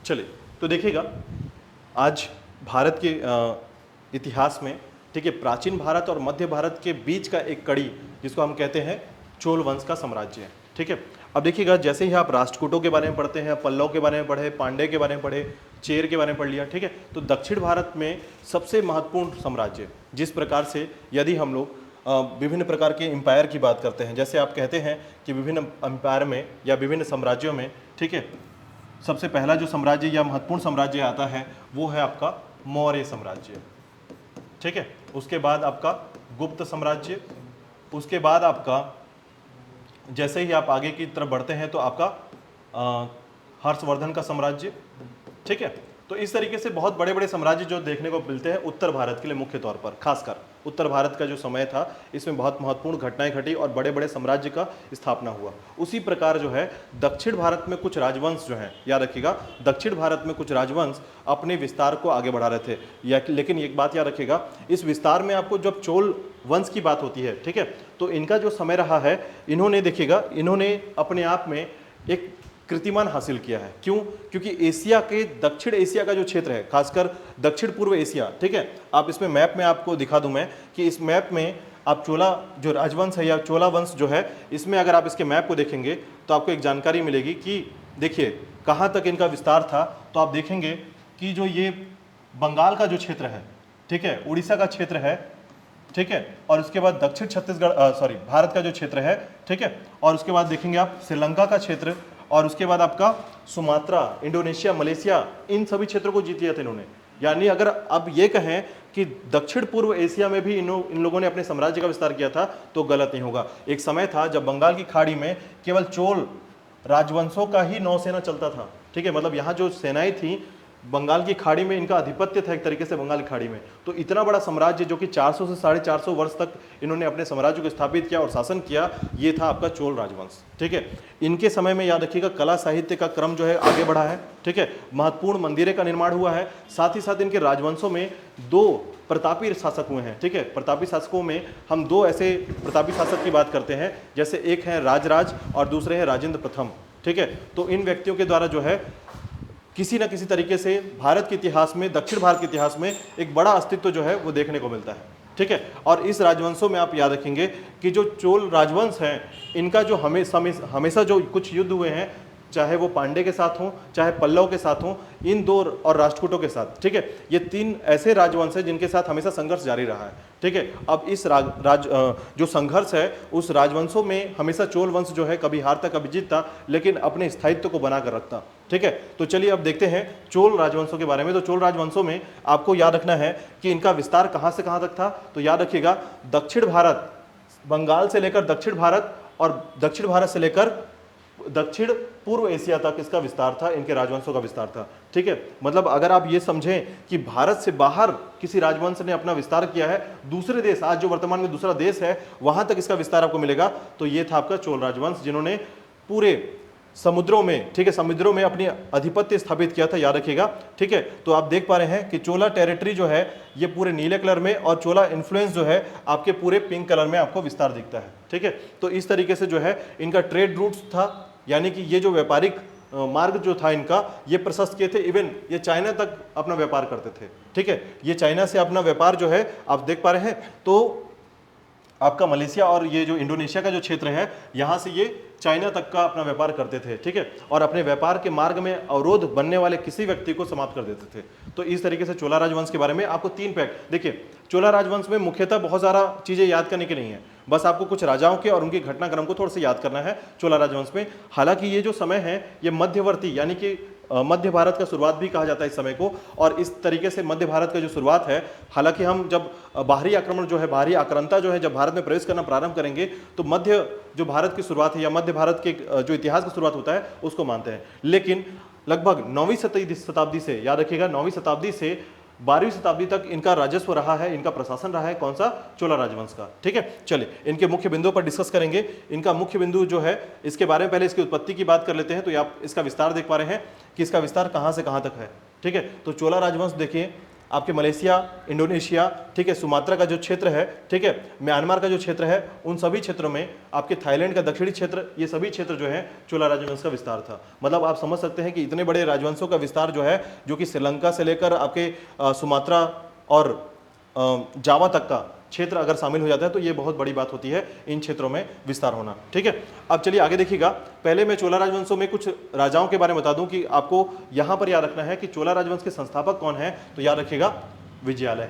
चलिए, तो देखिएगा आज भारत के इतिहास में, ठीक है, प्राचीन भारत और मध्य भारत के बीच का एक कड़ी जिसको हम कहते हैं चोल वंश का साम्राज्य, ठीक है। अब देखिएगा, जैसे ही आप राष्ट्रकूटों के बारे में पढ़ते हैं, पल्लव के बारे में पढ़े, पांड्य के बारे में पढ़े, चेर के बारे में पढ़ लिया, ठीक है, तो दक्षिण भारत में सबसे महत्वपूर्ण साम्राज्य, जिस प्रकार से यदि हम लोग विभिन्न प्रकार के एम्पायर की बात करते हैं, जैसे आप कहते हैं कि विभिन्न एम्पायर में या विभिन्न साम्राज्यों में, ठीक है, सबसे पहला जो साम्राज्य या महत्वपूर्ण साम्राज्य आता है वो है आपका मौर्य साम्राज्य, ठीक है। उसके बाद आपका गुप्त साम्राज्य, उसके बाद आपका जैसे ही आप आगे की तरफ बढ़ते हैं तो आपका हर्षवर्धन का साम्राज्य, ठीक है। तो इस तरीके से बहुत बड़े बड़े साम्राज्य जो देखने को मिलते हैं उत्तर भारत के लिए, मुख्य तौर पर खासकर उत्तर भारत का जो समय था इसमें बहुत महत्वपूर्ण घटनाएं घटी और बड़े बड़े साम्राज्य का स्थापना हुआ। उसी प्रकार जो है दक्षिण भारत में कुछ राजवंश जो हैं, याद रखिएगा, दक्षिण भारत में कुछ राजवंश अपने विस्तार को आगे बढ़ा रहे थे, लेकिन एक बात याद रखिएगा, इस विस्तार में आपको जब चोल वंश की बात होती है, ठीक है, तो इनका जो समय रहा है, इन्होंने देखिएगा, इन्होंने अपने आप में एक कीर्तिमान हासिल किया है। क्यों? क्योंकि एशिया के, दक्षिण एशिया का जो क्षेत्र है, खासकर दक्षिण पूर्व एशिया, ठीक है, आप इसमें मैप में आपको दिखा दूं मैं कि इस मैप में आप चोला जो राजवंश है या चोला वंश जो है, इसमें अगर आप इसके मैप को देखेंगे तो आपको एक जानकारी मिलेगी कि देखिए कहाँ तक इनका विस्तार था। तो आप देखेंगे कि जो ये बंगाल का जो क्षेत्र है, ठीक है, उड़ीसा का क्षेत्र है, ठीक है, और उसके बाद दक्षिण छत्तीसगढ़ भारत का जो क्षेत्र है, ठीक है, और उसके बाद देखेंगे आप श्रीलंका का क्षेत्र, और उसके बाद आपका सुमात्रा, इंडोनेशिया, मलेशिया, इन सभी क्षेत्रों को जीत लिया था इन्होंने। यानी अगर अब ये कहें कि दक्षिण पूर्व एशिया में भी इन लोगों ने अपने साम्राज्य का विस्तार किया था तो गलत नहीं होगा। एक समय था जब बंगाल की खाड़ी में केवल चोल राजवंशों का ही नौसेना चलता था, ठीक है, मतलब यहाँ जो सेनाएं थी बंगाल की खाड़ी में, इनका आधिपत्य था एक तरीके से बंगाल की खाड़ी में। तो इतना बड़ा साम्राज्य जो कि 400 से 450 वर्ष तक इन्होंने अपने साम्राज्य को स्थापित किया और शासन किया, ये था आपका चोल राजवंश, ठीक है। इनके समय में याद रखिएगा कला साहित्य का क्रम जो है आगे बढ़ा है, ठीक है, महत्वपूर्ण मंदिरों का निर्माण हुआ है, साथ ही साथ इनके राजवंशों में 2 प्रतापी शासक हुए हैं, ठीक है। प्रतापी शासकों में हम 2 ऐसे प्रतापी शासक की बात करते हैं, जैसे एक है राजराज और दूसरे हैं राजेंद्र प्रथम, ठीक है। तो इन व्यक्तियों के द्वारा जो है किसी न किसी तरीके से भारत के इतिहास में, दक्षिण भारत के इतिहास में एक बड़ा अस्तित्व जो है वो देखने को मिलता है, ठीक है। और इस राजवंशों में आप याद रखेंगे कि जो चोल राजवंश हैं, इनका जो हमेशा जो कुछ युद्ध हुए हैं, चाहे वो पांडे के साथ हों, चाहे पल्लव के साथ हों, इन 2 और राष्ट्रकूटों के साथ, ठीक है, ये 3 ऐसे राजवंश हैं जिनके साथ हमेशा संघर्ष जारी रहा है, ठीक है। अब इस जो संघर्ष है उस राजवंशों में हमेशा चोल वंश जो है कभी हारता कभी जीतता, लेकिन अपने स्थायित्व को बनाकर रखता, ठीक है। तो चलिए अब देखते हैं चोल राजवंशों के बारे में। तो चोल राजवंशों में आपको याद रखना है कि इनका विस्तार कहाँ से कहाँ तक था। तो याद रखिएगा, दक्षिण भारत, बंगाल से लेकर दक्षिण भारत और दक्षिण भारत से लेकर दक्षिण पूर्व एशिया तक इसका विस्तार था, इनके राजवंशों का विस्तार था, ठीक है। मतलब अगर आप ये समझें कि भारत से बाहर किसी राजवंश ने अपना विस्तार किया है, दूसरे देश, आज जो वर्तमान में दूसरा देश है वहां तक इसका विस्तार आपको मिलेगा, तो ये था आपका चोल राजवंश, जिन्होंने पूरे समुद्रों में, ठीक है, समुद्रों में अपनी आधिपत्य स्थापित किया था, याद रखिएगा, ठीक है। तो आप देख पा रहे हैं कि चोला टेरिटरी जो है ये पूरे नीले कलर में और चोला इन्फ्लुएंस जो है आपके पूरे पिंक कलर में आपको विस्तार दिखता है, ठीक है। तो इस तरीके से जो है इनका ट्रेड रूट्स था, यानी कि ये जो व्यापारिक मार्ग जो था इनका, ये प्रशस्त किए थे, इवन ये चाइना तक अपना व्यापार करते थे, ठीक है। ये चाइना से अपना व्यापार जो है आप देख पा रहे हैं। तो आपका मलेशिया और ये जो इंडोनेशिया का जो क्षेत्र है, यहाँ से ये चाइना तक का अपना व्यापार करते थे, ठीक है, और अपने व्यापार के मार्ग में अवरोध बनने वाले किसी व्यक्ति को समाप्त कर देते थे। तो इस तरीके से चोला राजवंश के बारे में आपको 3 फैक्ट देखिए। चोला राजवंश में मुख्यतः बहुत सारा चीजें याद करने की नहीं है, बस आपको कुछ राजाओं के और उनके घटनाक्रम को थोड़ा सा याद करना है चोला राजवंश में। हालांकि ये जो समय है ये मध्यवर्ती, यानी कि मध्य भारत का शुरुआत भी कहा जाता है इस समय को, और इस तरीके से मध्य भारत का जो शुरुआत है, हालांकि हम जब बाहरी आक्रमण जो है, बाहरी आक्रांता जो है जब भारत में प्रवेश करना प्रारंभ करेंगे तो मध्य जो भारत की शुरुआत है या मध्य भारत के जो इतिहास की शुरुआत होता है उसको मानते हैं। लेकिन लगभग 9वीं शताब्दी से, याद रखिएगा, 9वीं शताब्दी से 12वीं शताब्दी तक इनका राजस्व रहा है, इनका प्रशासन रहा है, कौन सा? चोला राजवंश का, ठीक है। चलिए इनके मुख्य बिंदुओं पर डिस्कस करेंगे। इनका मुख्य बिंदु जो है, इसके बारे में पहले इसकी उत्पत्ति की बात कर लेते हैं। तो आप इसका विस्तार देख पा रहे हैं कि इसका विस्तार कहां से कहां तक है, ठीक है। तो चोला राजवंश देखिए, आपके मलेशिया, इंडोनेशिया, ठीक है, सुमात्रा का जो क्षेत्र है, ठीक है, म्यांमार का जो क्षेत्र है, उन सभी क्षेत्रों में आपके थाईलैंड का दक्षिणी क्षेत्र, ये सभी क्षेत्र जो है चोला राजवंश का विस्तार था। मतलब आप समझ सकते हैं कि इतने बड़े राजवंशों का विस्तार जो है, जो कि श्रीलंका से लेकर आपके सुमात्रा और जावा तक का क्षेत्र अगर शामिल हो जाता है तो ये बहुत बड़ी बात होती है इन क्षेत्रों में विस्तार होना। ठीक है, अब चलिए आगे देखिएगा। पहले मैं चोला राजवंशों में कुछ राजाओं के बारे में बता दूं कि आपको यहां पर याद रखना है कि चोला राजवंश के संस्थापक कौन है, तो याद रखिएगा विजयालय।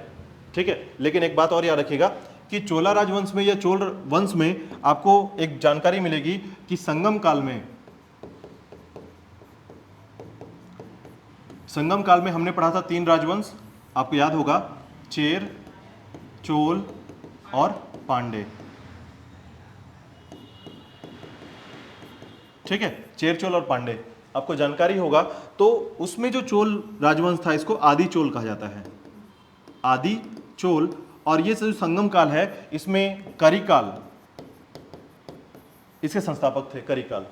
ठीक है, लेकिन एक बात और याद रखिएगा कि चोला राजवंश में या चोल वंश में आपको एक जानकारी मिलेगी कि संगम काल में हमने पढ़ा था 3 राजवंश, आपको याद होगा, चेर, चोल और पांडे। ठीक है, चेर, चोल और पांडे आपको जानकारी होगा। तो उसमें जो चोल राजवंश था इसको आदि चोल कहा जाता है, आदि चोल। और ये जो संगम काल है इसमें करिकाल इसके संस्थापक थे, करिकाल।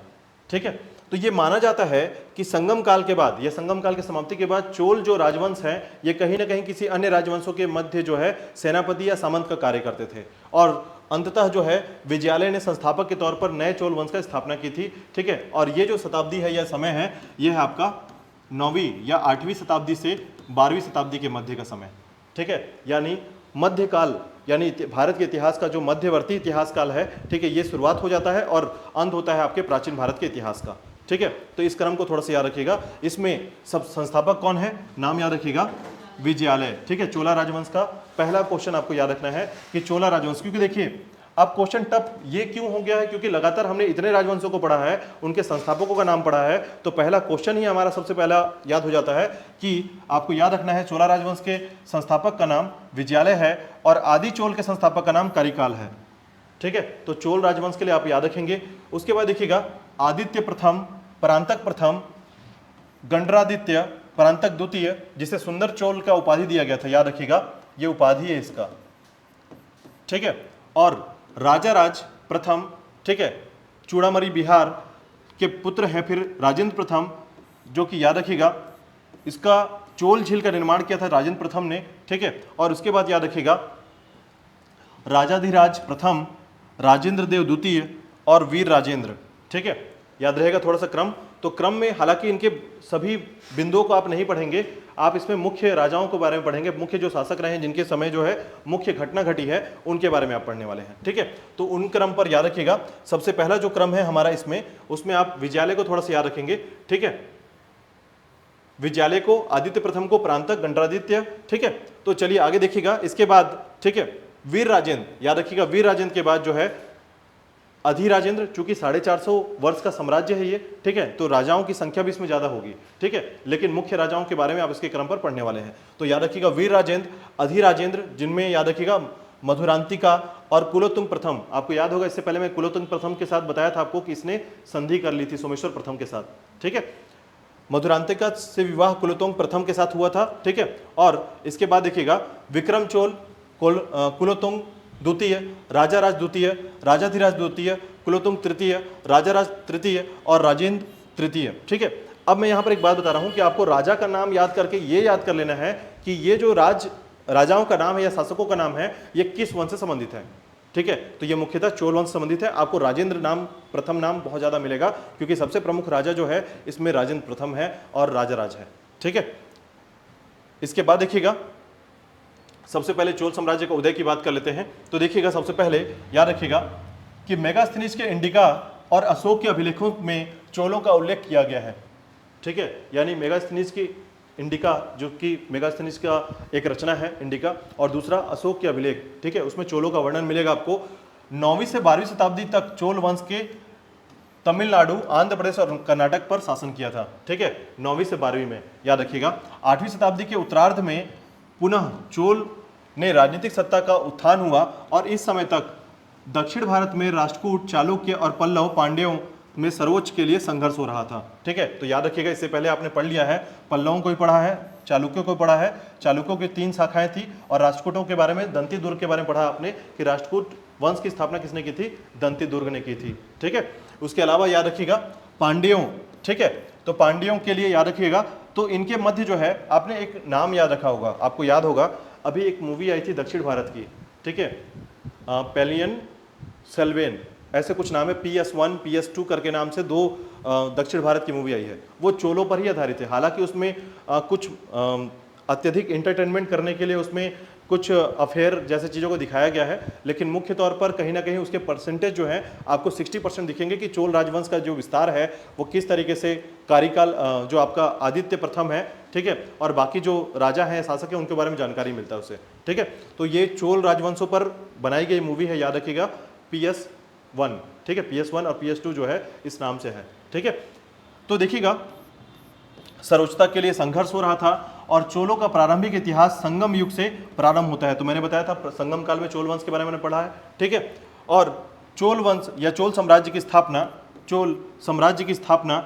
ठीक है, तो ये माना जाता है कि संगम काल के बाद या संगम काल की समाप्ति के बाद चोल जो राजवंश है ये कहीं ना कहीं किसी अन्य राजवंशों के मध्य जो है सेनापति या सामंत का कार्य करते थे, और अंततः जो है विजयालय ने संस्थापक के तौर पर नए चोल वंश का स्थापना की थी। ठीक है, और ये जो शताब्दी है या समय है ये है आपका 9वीं या 8वीं शताब्दी से 12वीं शताब्दी के मध्य का समय। ठीक है, यानी मध्यकाल, यानी भारत के इतिहास का जो मध्यवर्ती इतिहास काल है, ठीक है, ये शुरुआत हो जाता है और अंत होता है आपके प्राचीन भारत के इतिहास का। ठीक है, तो इस क्रम को थोड़ा सा याद रखिएगा। इसमें सब संस्थापक कौन है, नाम याद रखिएगा, विजयालय। ठीक है, चोला राजवंश का पहला क्वेश्चन आपको याद रखना है कि चोला राजवंश, क्योंकि देखिए अब क्वेश्चन टफ ये क्यों हो गया है, क्योंकि लगातार हमने इतने राजवंशों को पढ़ा है, उनके संस्थापकों का नाम पढ़ा है, तो पहला क्वेश्चन ही हमारा सबसे पहला याद हो जाता है कि आपको याद रखना है चोला राजवंश के संस्थापक का नाम विजयालय है और आदि चोल के संस्थापक का नाम करिकाल है। ठीक है, तो चोल राजवंश के लिए आप याद रखेंगे। उसके बाद देखिएगा आदित्य प्रथम, परांतक प्रथम, गंडरादित्य, परांतक द्वितीय, जिसे सुंदर चोल का उपाधि दिया गया था, याद रखिएगा ये उपाधि है इसका। ठीक है, और राजाराज प्रथम, ठीक है, चूड़ामणि बिहार के पुत्र हैं फिर राजेंद्र प्रथम, जो कि याद रखिएगा इसका चोल झील का निर्माण किया था राजेंद्र प्रथम ने। ठीक है, और उसके बाद याद रखिएगा राजाधिराज प्रथम, राजेंद्र देव द्वितीय और वीर राजेंद्र। ठीक है, याद रहेगा थोड़ा सा क्रम। तो क्रम में हालांकि इनके सभी बिंदुओं को आप नहीं पढ़ेंगे, आप इसमें मुख्य राजाओं के बारे में पढ़ेंगे, मुख्य जो शासक रहे हैं जिनके समय जो है मुख्य घटना घटी है उनके बारे में आप पढ़ने वाले हैं। ठीक है, तो उन क्रम पर याद रखिएगा। सबसे पहला जो क्रम है हमारा इसमें, उसमें आप विजयालय को थोड़ा सा याद रखेंगे। ठीक है, विजयालय को, आदित्य प्रथम को परांतक, गंडरादित्य। ठीक है, तो चलिए आगे देखिएगा। इसके बाद ठीक है वीर राजेंद्र, याद रखिएगा वीर राजेंद्र के बाद जो है अधिराजेंद्र, चूंकि 450 वर्ष का साम्राज्य है ये। ठीक है, तो राजाओं की संख्या भी इसमें ज्यादा होगी। ठीक है, लेकिन मुख्य राजाओं के बारे में आप इसके क्रम पर पढ़ने वाले हैं। तो याद रखिएगा वीर राजेंद्र, अधिराजेंद्र, जिनमें याद रखिएगा मधुरांतिका और कुलोत्तुंग प्रथम। आपको याद होगा इससे पहले मैं कुलोत्तुंग प्रथम के साथ बताया था आपको कि इसने संधि कर ली थी सोमेश्वर प्रथम के साथ। ठीक है, मधुरांतिका से विवाह कुलोत्तुंग प्रथम के साथ हुआ था। ठीक है, और इसके बाद देखिएगा विक्रम चोल, कुलोत्तुंग द्वितीय, राजाराज द्वितीय, राजाधिराज द्वितीय, कुलोत्तुंग तृतीय, राजाराज तृतीय और राजेंद्र तृतीय। ठीक है, अब मैं यहाँ पर एक बात बता रहा हूँ कि आपको राजा का नाम याद करके ये याद कर लेना है कि ये जो राजाओं का नाम है या शासकों का नाम है ये किस वंश से संबंधित है। ठीक है, तो ये मुख्यतः चोल वंश संबंधित है। आपको राजेंद्र नाम, प्रथम नाम बहुत ज्यादा मिलेगा क्योंकि सबसे प्रमुख राजा जो है इसमें राजेंद्र प्रथम है और राजाराज है। ठीक है, इसके बाद देखिएगा सबसे पहले चोल साम्राज्य का उदय की बात कर लेते हैं। तो देखिएगा सबसे पहले याद रखिएगा कि मेगास्थनीज के इंडिका और अशोक के अभिलेखों में चोलों का उल्लेख किया गया है। ठीक है, यानी मेगास्थनीज की इंडिका, जो कि मेगास्थनीज का एक रचना है इंडिका, और दूसरा अशोक के अभिलेख। ठीक है, उसमें चोलों का वर्णन मिलेगा आपको। 9वीं से 12वीं शताब्दी तक चोल वंश के तमिलनाडु, आंध्र प्रदेश और कर्नाटक पर शासन किया था। ठीक है, 9वीं से 12वीं में याद रखिएगा। 8वीं शताब्दी के उत्तरार्ध में पुनः चोल ने राजनीतिक सत्ता का उत्थान हुआ और इस समय तक दक्षिण भारत में राष्ट्रकूट, चालुक्य और पल्लव, पांड्यों में सर्वोच्च के लिए संघर्ष हो रहा था। ठीक है, तो याद रखिएगा इससे पहले आपने पढ़ लिया है, पल्लवों को भी पढ़ा है, चालुक्यों को पढ़ा है। चालुक्यों की 3 शाखाएं थी और राष्ट्रकूटों के बारे में, दंती दुर्ग के बारे में पढ़ा आपने कि राष्ट्रकूट वंश की स्थापना किसने की थी, दंती दुर्ग ने की थी। ठीक है, उसके अलावा याद रखिएगा पांड्यों। ठीक है, तो पांड्यों के लिए याद रखिएगा तो इनके मध्य जो है आपने एक नाम याद रखा होगा, आपको याद होगा अभी एक मूवी आई थी दक्षिण भारत की, ठीक है, पेलियन सेल्वेन ऐसे कुछ नाम है, PS1 PS2 करके नाम से दो दक्षिण भारत की मूवी आई है, वो चोलों पर ही आधारित है। हालांकि उसमें कुछ अत्यधिक एंटरटेनमेंट करने के लिए उसमें कुछ अफेयर जैसे चीज़ों को दिखाया गया है, लेकिन मुख्य तौर पर कहीं ना कहीं उसके परसेंटेज जो है आपको 60% दिखेंगे कि चोल राजवंश का जो विस्तार है वो किस तरीके से कार्यकाल जो आपका आदित्य प्रथम है, ठीक है, और बाकी जो राजा हैं शासक हैं उनके बारे में जानकारी मिलता है उससे, ठीक है। तो ये चोल राजवंशों पर बनाई गई मूवी है, याद रखिएगा PS1, ठीक है, PS1 और PS2 जो है इस नाम से है, ठीक है। तो देखिएगा सर्वोच्चता के लिए संघर्ष हो रहा था और चोलों का प्रारंभिक इतिहास संगम युग से प्रारंभ होता है। तो मैंने बताया था संगम काल में चोल वंश के बारे में मैंने पढ़ा है, ठीक है। और चोल वंश या चोल साम्राज्य की स्थापना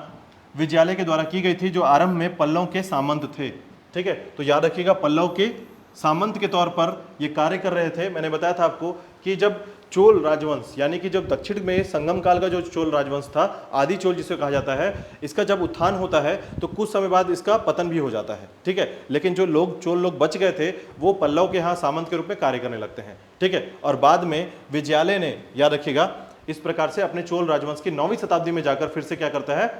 विजयालय के द्वारा की गई थी, जो आरंभ में पल्लव के सामंत थे, ठीक है। तो याद रखिएगा पल्लव के सामंत के तौर पर ये कार्य कर रहे थे। मैंने बताया था आपको कि जब चोल राजवंश यानी कि जब दक्षिण में संगम काल का जो चोल राजवंश था, आदि चोल जिसे कहा जाता है, इसका जब उत्थान होता है तो कुछ समय बाद इसका पतन भी हो जाता है, ठीक है। लेकिन जो लोग चोल लोग बच गए थे वो पल्लव के यहाँ सामंत के रूप में कार्य करने लगते हैं, ठीक है। और बाद में विजयालय ने, याद रखिएगा, इस प्रकार से अपने चोल राजवंश की 9वीं शताब्दी में जाकर फिर से क्या करता है,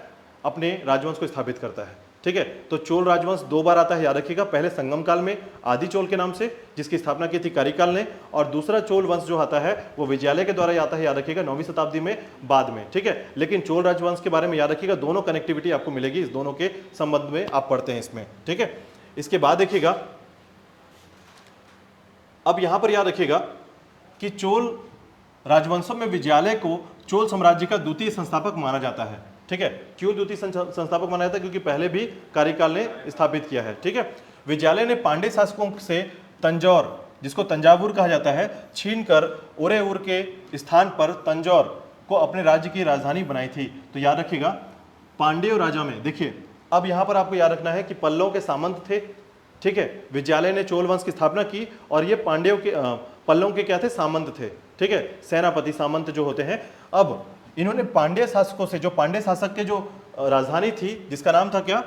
अपने राजवंश को स्थापित करता है, ठीक है। तो चोल राजवंश दो बार आता है, याद रखिएगा, पहले संगम काल में आदि चोल के नाम से जिसकी स्थापना की थी कार्यकाल ने, और दूसरा चोल वंश जो आता है वो विजयालय के द्वारा आता है, याद रखिएगा, 9वीं शताब्दी में बाद में, ठीक है। लेकिन चोल राजवंश के बारे में याद रखिएगा, दोनों कनेक्टिविटी आपको मिलेगी, इस दोनों के संबंध में आप पढ़ते हैं इसमें, ठीक है। इसके बाद देखिएगा, अब यहां पर याद रखिएगा कि चोल राजवंशों में विजयालय को चोल साम्राज्य का द्वितीय संस्थापक माना जाता है, ठीक है। क्यों द्वितीय संस्थापक माना जाता है? क्योंकि पहले भी कार्यकाल ने स्थापित किया है, ठीक है। विजयालय ने पांड्य शासकों से तंजौर, जिसको तंजावुर कहा जाता है, छीनकर उरेउर के स्थान पर तंजौर को अपने राज्य की राजधानी बनाई थी। तो याद रखिएगा पांड्य राजा में, देखिए अब यहां पर आपको याद रखना है कि पल्लव के सामंत थे, ठीक है। विजयालय ने चोल वंश की स्थापना की और ये पांड्यों के पल्लव के क्या थे, सामंत थे, ठीक है, सेनापति सामंत जो होते हैं। अब इन्होंने पांड्य शासकों से, जो पांड्य शासक के जो राजधानी थी जिसका नाम था क्या,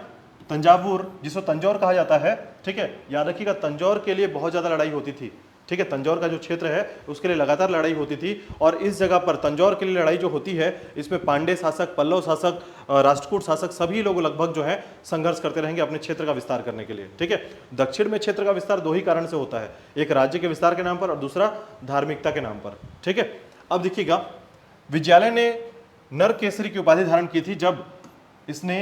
तंजावुर, जिसको तंजौर कहा जाता है, ठीक है। याद रखिएगा तंजौर के लिए बहुत ज़्यादा लड़ाई होती थी, ठीक है। तंजौर का जो क्षेत्र है उसके लिए लगातार लड़ाई होती थी, और इस जगह पर तंजौर के लिए लड़ाई जो होती है इसमें पांड्य शासक, पल्लव शासक, राष्ट्रकूट शासक सभी लोग लगभग जो है संघर्ष करते रहेंगे अपने क्षेत्र का विस्तार करने के लिए, ठीक है। दक्षिण में क्षेत्र का विस्तार दो ही कारण से होता है, एक राज्य के विस्तार के नाम पर और दूसरा धार्मिकता के नाम पर, ठीक है। अब देखिएगा विजयालय ने नरकेसरी की उपाधि धारण की थी जब इसने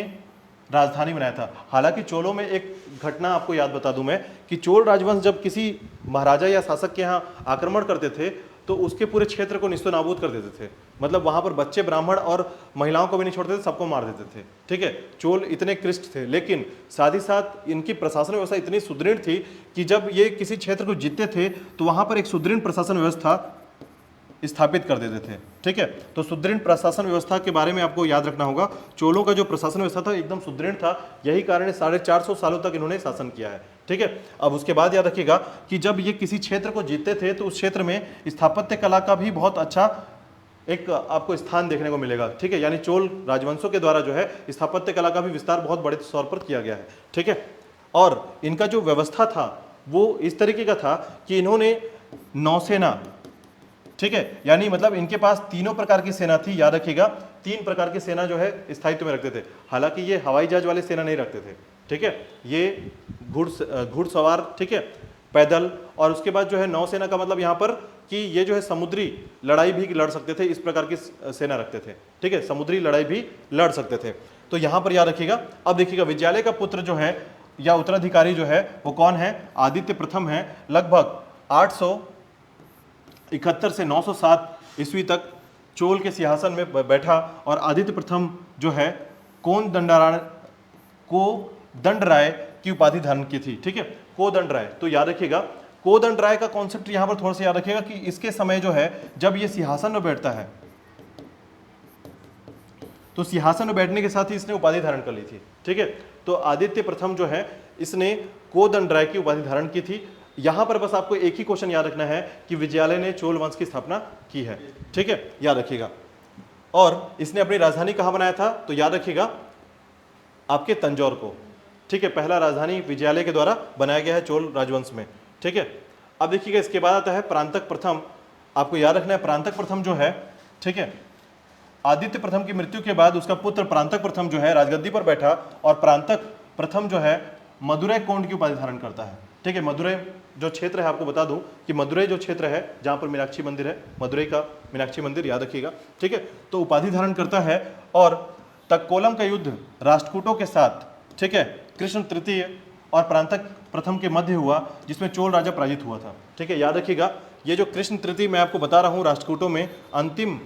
राजधानी बनाया था। हालांकि चोलों में एक घटना आपको याद बता दूं मैं कि चोल राजवंश जब किसी महाराजा या शासक के यहाँ आक्रमण करते थे तो उसके पूरे क्षेत्र को निस्तनाबूद कर देते थे, मतलब वहां पर बच्चे, ब्राह्मण और महिलाओं को भी नहीं छोड़ते थे, सबको मार देते थे, ठीक है। चोल इतने कृष्ट थे, लेकिन साथ ही साथ इनकी प्रशासन व्यवस्था इतनी सुदृढ़ थी कि जब ये किसी क्षेत्र को जीतते थे तो वहां पर एक सुदृढ़ प्रशासन व्यवस्था स्थापित कर देते थे, ठीक है। तो सुदृढ़ प्रशासन व्यवस्था के बारे में आपको याद रखना होगा। चोलों का जो प्रशासन व्यवस्था था एकदम सुदृढ़ था, यही कारण 450 सालों तक इन्होंने शासन किया है, ठीक है। अब उसके बाद याद रखिएगा कि जब ये किसी क्षेत्र को जीतते थे तो उस क्षेत्र में स्थापत्य कला का भी बहुत अच्छा एक आपको स्थान देखने को मिलेगा, ठीक है। यानी चोल राजवंशों के द्वारा जो है स्थापत्य कला का भी विस्तार बहुत बड़े तौर पर किया गया है, ठीक है। और इनका जो व्यवस्था था वो इस तरीके का था कि इन्होंने नौसेना, ठीक है, यानी मतलब इनके पास तीनों प्रकार की सेना थी, याद रखिएगा 3 प्रकार की सेना जो है स्थायित्व में रखते थे। हालांकि ये हवाई जहाज वाले सेना नहीं रखते थे, ठीक है, ये घुड़सवार, ठीक है, पैदल, और उसके बाद जो है नौसेना का मतलब यहाँ पर कि ये जो है समुद्री लड़ाई भी लड़ सकते थे, इस प्रकार की सेना रखते थे, ठीक है, समुद्री लड़ाई भी लड़ सकते थे। तो यहाँ पर याद रखिएगा। अब देखिएगा विजयालय का पुत्र जो है या उत्तराधिकारी जो है वो कौन है, आदित्य प्रथम है। लगभग 871 से 907 ईस्वी तक चोल के सिंहासन में बैठा और आदित्य प्रथम जो है कोदंड राय की उपाधि धारण की थी, ठीक है, कोदंड राय। तो याद रखिएगा कोदंड राय का कॉन्सेप्ट यहां पर थोड़ा सा याद रखिएगा कि इसके समय जो है जब ये सिंहासन में बैठता है तो सिंहासन में बैठने के साथ ही इसने उपाधि धारण कर ली थी, ठीक है। तो आदित्य प्रथम जो है इसने कोदंड राय की उपाधि धारण की थी। यहां पर बस आपको एक ही क्वेश्चन याद रखना है कि विजयालय ने चोल वंश की स्थापना की है, ठीक है, याद रखिएगा। और इसने अपनी राजधानी कहां बनाया था, तो याद रखिएगा आपके तंजौर को, ठीक है, पहला राजधानी विजयालय के द्वारा बनाया गया है चोल राजवंश में। ठीक है, अब देखिएगा इसके बाद आता है प्रांतक प्रथम। आपको याद रखना है प्रांतक प्रथम जो है, ठीक है, आदित्य प्रथम की मृत्यु के बाद उसका पुत्र प्रांतक प्रथम जो है राजगद्दी पर बैठा, और प्रांतक प्रथम जो है मदुरै कोंड की उपाधि धारण करता है। ठीक है, मदुरै जो क्षेत्र है, आपको बता दूं कि मदुरै जो क्षेत्र है जहां पर मीनाक्षी मंदिर है, मदुरै का मीनाक्षी मंदिर याद रखिएगा। ठीक है, तो उपाधि धारण करता है। और तक्कोलम का युद्ध राष्ट्रकूटों के साथ, ठीक है, कृष्ण तृतीय और प्रांतक प्रथम के मध्य हुआ, जिसमें चोल राजा पराजित हुआ था। ठीक है, याद रखिएगा ये जो कृष्ण तृतीय मैं आपको बता रहा हूँ, राष्ट्रकूटों में अंतिम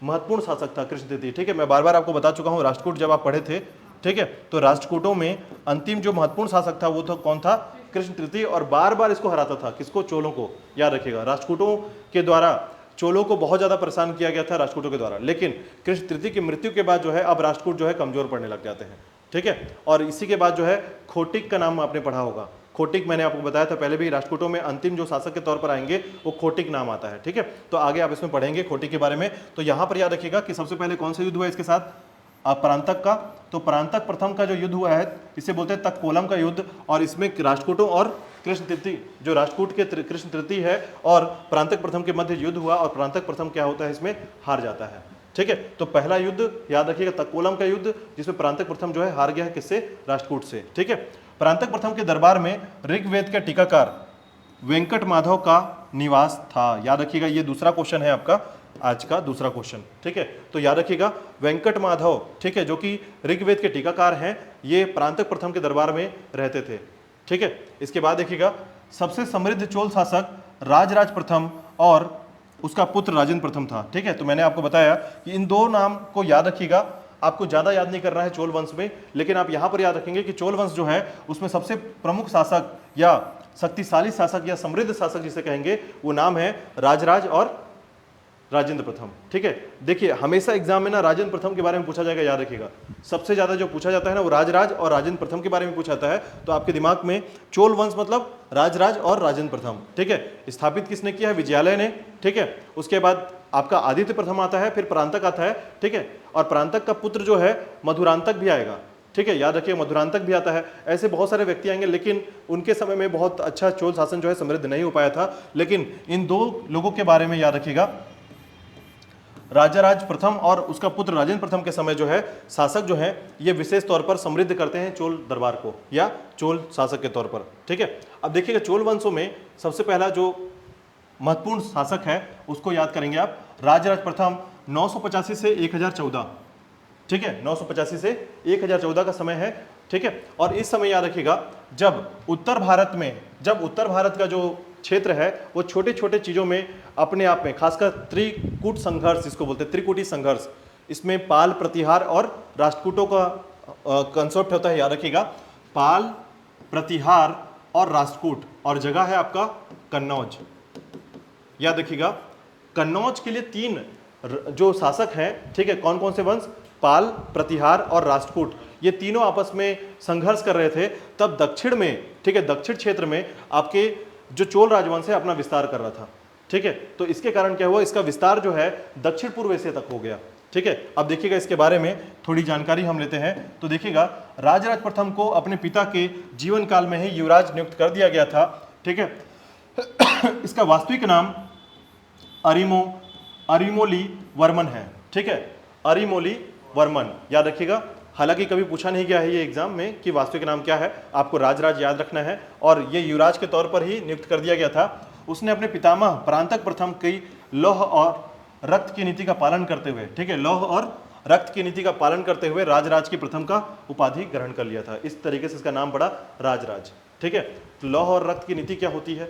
महत्वपूर्ण शासक था कृष्ण तृतीय। ठीक है, मैं बार बार आपको बता चुका हूँ, राष्ट्रकूट जब आप पढ़े थे, ठीक है, तो राष्ट्रकूटों में अंतिम जो महत्वपूर्ण शासक था वो था कौन था? कृष्ण तृतीय। और बार बार इसको हराता था, किसको? चोलों को। याद रखिएगा राष्ट्रकूटों के द्वारा चोलों को बहुत ज्यादा परेशान किया गया था राष्ट्रकूटों के द्वारा, लेकिन कृष्ण तृतीय की मृत्यु के बाद जो है अब राष्ट्रकूट जो है कमजोर पड़ने लग जाते हैं। ठीक है, और इसी के बाद जो है खोटिक का नाम आपने पढ़ा होगा। खोटिक मैंने आपको बताया था पहले भी, राष्ट्रकूटों में अंतिम जो शासक के तौर पर आएंगे वो खोटिक नाम आता है। ठीक है, तो आगे आप इसमें पढ़ेंगे खोटिक के बारे में। तो यहाँ पर याद रखिएगा कि सबसे पहले कौन सा युद्ध हुआ इसके साथ? प्रांतक का। तो प्रांतक प्रथम का जो युद्ध हुआ है इसे बोलते हैं तक्कोलम का युद्ध, और इसमें राष्ट्रकूटों और कृष्ण तृतीय, जो राष्ट्रकूट के कृष्ण तृतीय है और प्रांतक प्रथम के मध्य युद्ध हुआ, और प्रांतक प्रथम क्या होता है इसमें? हार जाता है। ठीक है, तो पहला युद्ध याद रखिएगा तक्कोलम का युद्ध, जिसमें प्रांतक प्रथम जो है हार गया है, किससे? राष्ट्रकूट से। ठीक है, प्रांतक प्रथम के दरबार में ऋग्वेद के टीकाकार वेंकट माधव का निवास था। याद रखिएगा ये दूसरा क्वेश्चन है आपका, आज का दूसरा क्वेश्चन। ठीक है, तो याद रखिएगा वेंकट माधव, ठीक है, जो कि ऋग्वेद के टीकाकार हैं, ये प्रांतक प्रथम के दरबार में रहते थे। ठीक है, इसके बाद देखिएगा सबसे समृद्ध चोल शासक राजराज प्रथम और उसका पुत्र राजेंद्र प्रथम था। ठीक है, तो मैंने आपको बताया कि इन दो नाम को याद रखिएगा, आपको ज्यादा याद नहीं करना है चोल वंश में, लेकिन आप यहां पर याद रखेंगे कि चोल वंश जो है उसमें सबसे प्रमुख शासक या शक्तिशाली शासक या समृद्ध शासक जिसे कहेंगे वो नाम है राजराज और राजेंद्र प्रथम। ठीक है, देखिए हमेशा एग्जाम में ना राजेंद्र प्रथम के बारे में पूछा जाएगा, याद रखिएगा सबसे ज्यादा जो पूछा जाता है ना वो राजराज और राजेंद्र प्रथम के बारे में पूछा जाता है। तो आपके दिमाग में चोल वंश मतलब राजराज और राजेंद्र प्रथम। ठीक है, स्थापित किसने किया है? विजयालय ने। ठीक है, उसके बाद आपका आदित्य प्रथम आता है, फिर प्रांतक आता है। ठीक है, और प्रांतक का पुत्र जो है मधुरांतक भी आएगा। ठीक है, याद रखिए मधुरांतक भी आता है। ऐसे बहुत सारे व्यक्ति आएंगे, लेकिन उनके समय में बहुत अच्छा चोल शासन जो है समृद्ध नहीं हो पाया था। लेकिन इन दो लोगों के बारे में याद रखिएगा, राजाराज प्रथम और उसका पुत्र राजेंद्र प्रथम के समय जो है शासक जो है ये विशेष तौर पर समृद्ध करते हैं चोल दरबार को या चोल शासक के तौर पर। ठीक है, अब देखिएगा चोल वंशों में सबसे पहला जो महत्वपूर्ण शासक है उसको याद करेंगे आप, राजराज प्रथम 985 से 1014। ठीक है, 985 से 1014 का समय है। ठीक है, और इस समय याद रखिएगा जब उत्तर भारत का जो क्षेत्र है वो छोटे छोटे चीजों में अपने आप में, खासकर त्रिकूट संघर्ष जिसको बोलते हैं, त्रिकूटी संघर्ष, इसमें पाल, प्रतिहार और राष्ट्रकूटों का कंसेप्ट होता है। याद रखिएगा पाल, प्रतिहार और राष्ट्रकूट, और जगह है आपका कन्नौज। याद रखिएगा कन्नौज के लिए 3 जो शासक हैं, ठीक है, कौन कौन से वंश? पाल, प्रतिहार और राष्ट्रकूट, ये तीनों आपस में संघर्ष कर रहे थे। तब दक्षिण में, ठीक है, दक्षिण क्षेत्र में आपके जो चोल राजवंश है अपना विस्तार कर रहा था। ठीक है, तो इसके कारण क्या हुआ? इसका विस्तार जो है दक्षिण पूर्व एशिया तक हो गया। ठीक है, अब देखिएगा इसके बारे में थोड़ी जानकारी हम लेते हैं। तो देखिएगा राजराज प्रथम को अपने पिता के जीवन काल में ही युवराज नियुक्त कर दिया गया था। ठीक है, इसका वास्तविक नाम अरिमोली वर्मन है। ठीक है, अरिमोली वर्मन, याद रखिएगा। हालांकि कभी पूछा नहीं गया है ये एग्जाम में कि वास्तविक नाम क्या है, आपको राजराज याद रखना है। और ये युवराज के तौर पर ही नियुक्त कर दिया गया था। उसने अपने पितामह प्रांतक प्रथम की लौह और रक्त की नीति का पालन करते हुए, ठीक है, लौह और रक्त की नीति का पालन करते हुए राजराज की प्रथम का उपाधि ग्रहण कर लिया था। इस तरीके से इसका नाम पड़ा राजराज। ठीक है, तो लौह और रक्त की नीति क्या होती है?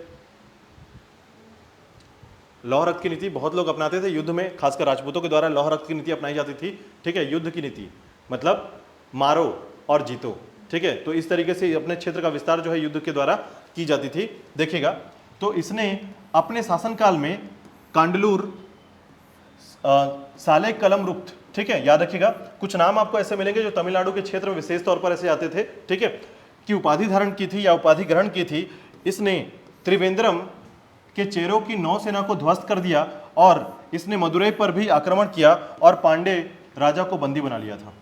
लौह रक्त की नीति बहुत लोग अपनाते थे युद्ध में, खासकर राजपूतों के द्वारा लौह रक्त की नीति अपनाई जाती थी। ठीक है, युद्ध की नीति मतलब मारो और जीतो। ठीक है, तो इस तरीके से अपने क्षेत्र का विस्तार जो है युद्ध के द्वारा की जाती थी। देखिएगा, तो इसने अपने शासनकाल में कांडलूर, साले कलम रुक्त, ठीक है, याद रखिएगा कुछ नाम आपको ऐसे मिलेंगे जो तमिलनाडु के क्षेत्र में विशेष तौर पर ऐसे आते थे। ठीक है, कि उपाधि धारण की थी या उपाधि ग्रहण की थी। इसने त्रिवेंद्रम के चेरों की नौसेना को ध्वस्त कर दिया और इसने मदुरै पर भी आक्रमण किया और पांडे राजा को बंदी बना लिया था।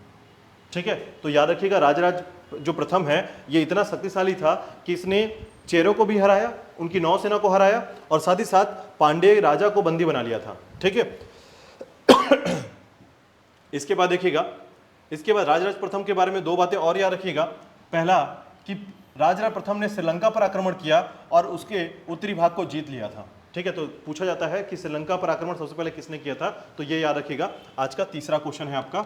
ठीक है, तो याद रखिएगा राजराज जो प्रथम है ये इतना शक्तिशाली था कि इसने चेरों को भी हराया, उनकी नौसेना को हराया और साथ ही साथ पांड्य राजा को बंदी बना लिया था। ठीक है। इसके बाद देखिएगा, इसके बाद राजराज प्रथम के बारे में दो बातें और याद रखिएगा। पहला कि राजराज प्रथम ने श्रीलंका पर आक्रमण किया और उसके उत्तरी भाग को जीत लिया था। ठीक है, तो पूछा जाता है कि श्रीलंका पर आक्रमण सबसे पहले किसने किया था, तो ये याद रखिएगा। आज का तीसरा क्वेश्चन है आपका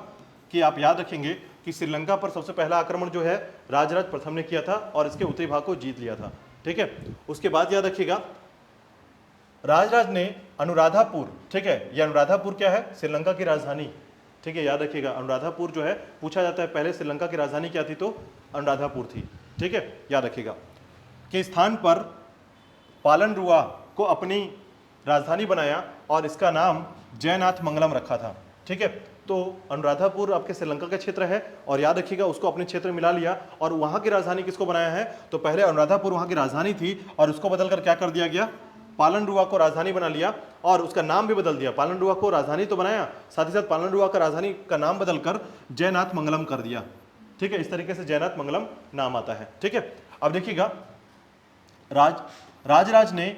कि आप याद रखेंगे कि श्रीलंका पर सबसे पहला आक्रमण जो है राजराज प्रथम ने किया था और इसके उत्तरी भाग को जीत लिया था। ठीक है, उसके बाद याद रखिएगा राजराज ने अनुराधापुर, ठीक है, ये अनुराधापुर क्या है, श्रीलंका की राजधानी। ठीक है, याद रखिएगा अनुराधापुर जो है, पूछा जाता है पहले श्रीलंका की राजधानी क्या थी, तो अनुराधापुर थी। ठीक है, याद रखिएगा के स्थान पर पालनरुआ को अपनी राजधानी बनाया और इसका नाम जयनाथ मंगलम रखा था। ठीक है, तो अनुराधापुर आपके श्रीलंका का क्षेत्र है और याद रखिएगा उसको अपने क्षेत्र में मिला लिया और वहां की राजधानी किसको बनाया है, तो पहले अनुराधापुर वहां की राजधानी थी और उसको बदलकर क्या कर दिया गया, पालनरुआ को राजधानी बना लिया और उसका नाम भी बदल दिया। पालनरुआ को राजधानी तो बनाया, साथ ही साथ पालनरुआ का राजधानी का नाम बदलकर जयनाथ मंगलम कर दिया। ठीक है, इस तरीके से जयनाथ मंगलम नाम आता है। ठीक है, अब देखिएगा राजराज ने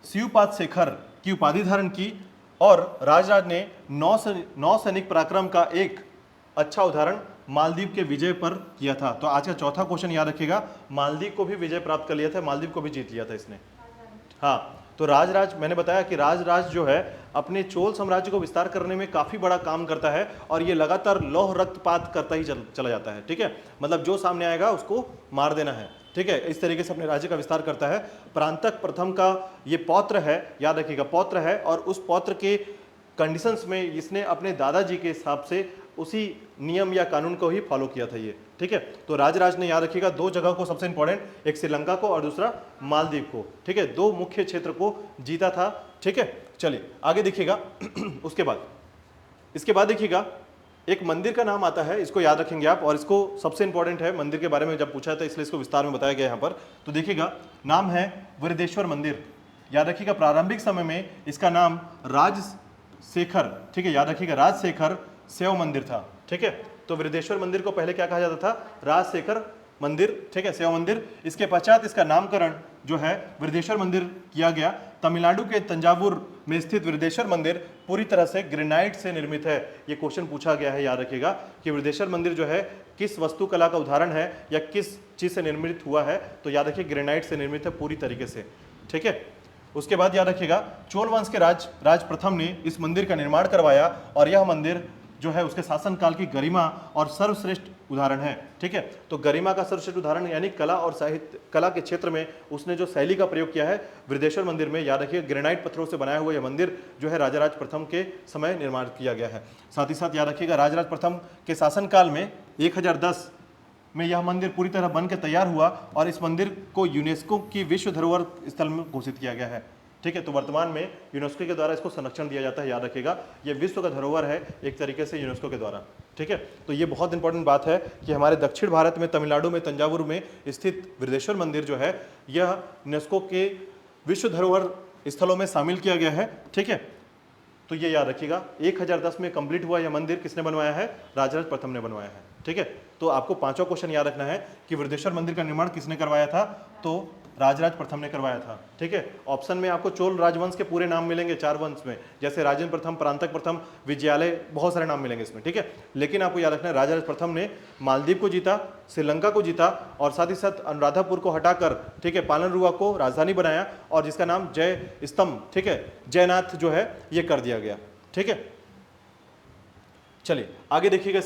शिवपाद शेखर की उपाधि धारण की और राजराज ने नौ सैनिक पराक्रम का एक अच्छा उदाहरण मालदीव के विजय पर किया था। तो आज का चौथा क्वेश्चन याद रखिएगा, मालदीव को भी विजय प्राप्त कर लिया था, मालदीव को भी जीत लिया था इसने। हाँ, तो राजराज, मैंने बताया कि राजराज जो है अपने चोल साम्राज्य को विस्तार करने में काफी बड़ा काम करता है और ये लगातार लौह रक्तपात करता ही चला जाता है। ठीक है, मतलब जो सामने आएगा उसको मार देना है। ठीक है, इस तरीके से अपने राज्य का विस्तार करता है। प्रांतक प्रथम का ये पौत्र है, याद रखिएगा पौत्र है, और उस पौत्र के कंडीशंस में इसने अपने दादाजी के हिसाब से उसी नियम या कानून को ही फॉलो किया था ये। ठीक है, तो राजराज ने याद रखिएगा दो जगह को सबसे इंपॉर्टेंट, एक श्रीलंका को और दूसरा मालदीव को। ठीक है, दो मुख्य क्षेत्र को जीता था। ठीक है, चलिए आगे देखिएगा। इसके बाद देखिएगा एक मंदिर का नाम आता है, इसको याद रखेंगे आप, और इसको सबसे इंपॉर्टेंट है मंदिर के बारे में जब पूछा था इसलिए इसको विस्तार में बताया गया यहाँ पर। तो देखिएगा नाम है वृद्धेश्वर मंदिर। याद रखिएगा प्रारंभिक समय में इसका नाम राजशेखर, ठीक है, याद रखिएगा राजशेखर शैव मंदिर था। ठीक है, तो वृद्धेश्वर मंदिर को पहले क्या कहा जाता था, राजशेखर मंदिर। ठीक है, शैव मंदिर। इसके पश्चात इसका नामकरण जो है वृद्धेश्वर मंदिर किया गया। तमिलनाडु के तंजावुर में स्थित वृद्धेश्वर मंदिर पूरी तरह से ग्रेनाइट से निर्मित है। ये क्वेश्चन पूछा गया है, याद रखिएगा कि वृद्धेश्वर मंदिर जो है किस वस्तुकला का उदाहरण है या किस चीज से निर्मित हुआ है, तो याद रखिए ग्रेनाइट से निर्मित है पूरी तरीके से। ठीक है, उसके बाद याद रखिएगा चोल वंश के राज प्रथम ने इस मंदिर का निर्माण करवाया और यह मंदिर जो है उसके शासनकाल की गरिमा और सर्वश्रेष्ठ उदाहरण है। ठीक है, तो गरिमा का सर्वश्रेष्ठ उदाहरण यानी कला और साहित्य, कला के क्षेत्र में उसने जो शैली का प्रयोग किया है वृद्धेश्वर मंदिर में, याद रखिए ग्रेनाइट पत्थरों से बनाया हुआ यह मंदिर जो है राजराज प्रथम के समय निर्माण किया गया है। साथ ही साथ याद रखिएगा राजराज प्रथम के शासनकाल में 1010 में यह मंदिर पूरी तरह बन के तैयार हुआ और इस मंदिर को यूनेस्को की विश्व धरोहर स्थल में घोषित किया गया है। ठीक है, तो वर्तमान में यूनेस्को के द्वारा इसको संरक्षण दिया जाता है। याद रखिएगा ये विश्व का धरोहर है एक तरीके से यूनेस्को के द्वारा। ठीक है, तो ये बहुत इंपॉर्टेंट बात है कि हमारे दक्षिण भारत में तमिलनाडु में तंजावुर में स्थित वृद्धेश्वर मंदिर जो है यह यूनेस्को के विश्व धरोहर स्थलों में शामिल किया गया है। ठीक है, तो ये याद रखिएगा 1010 में कंप्लीट हुआ यह मंदिर किसने बनवाया है, राजराज प्रथम ने बनवाया है। ठीक है, तो आपको पांचों क्वेश्चन याद रखना है कि वृद्धेश्वर मंदिर का निर्माण किसने करवाया था, तो राजराज प्रथम ने करवाया था। ठीक है, ऑप्शन में आपको चोल राजवंश के पूरे नाम मिलेंगे 4 वंश में, जैसे राजेंद्र प्रथम, परांतक प्रथम, विजयालय, बहुत सारे नाम मिलेंगे इसमें। ठीक है, लेकिन आपको याद रखना है राजराज प्रथम ने मालदीव को जीता, श्रीलंका को जीता और साथ ही साथ अनुराधापुर को हटाकर, ठीक है, पालनरुआ को राजधानी बनाया और जिसका नाम जय स्तंभ, ठीक है, जयनाथ जो है ये कर दिया गया। ठीक है, चलिए आगे देखिएगा।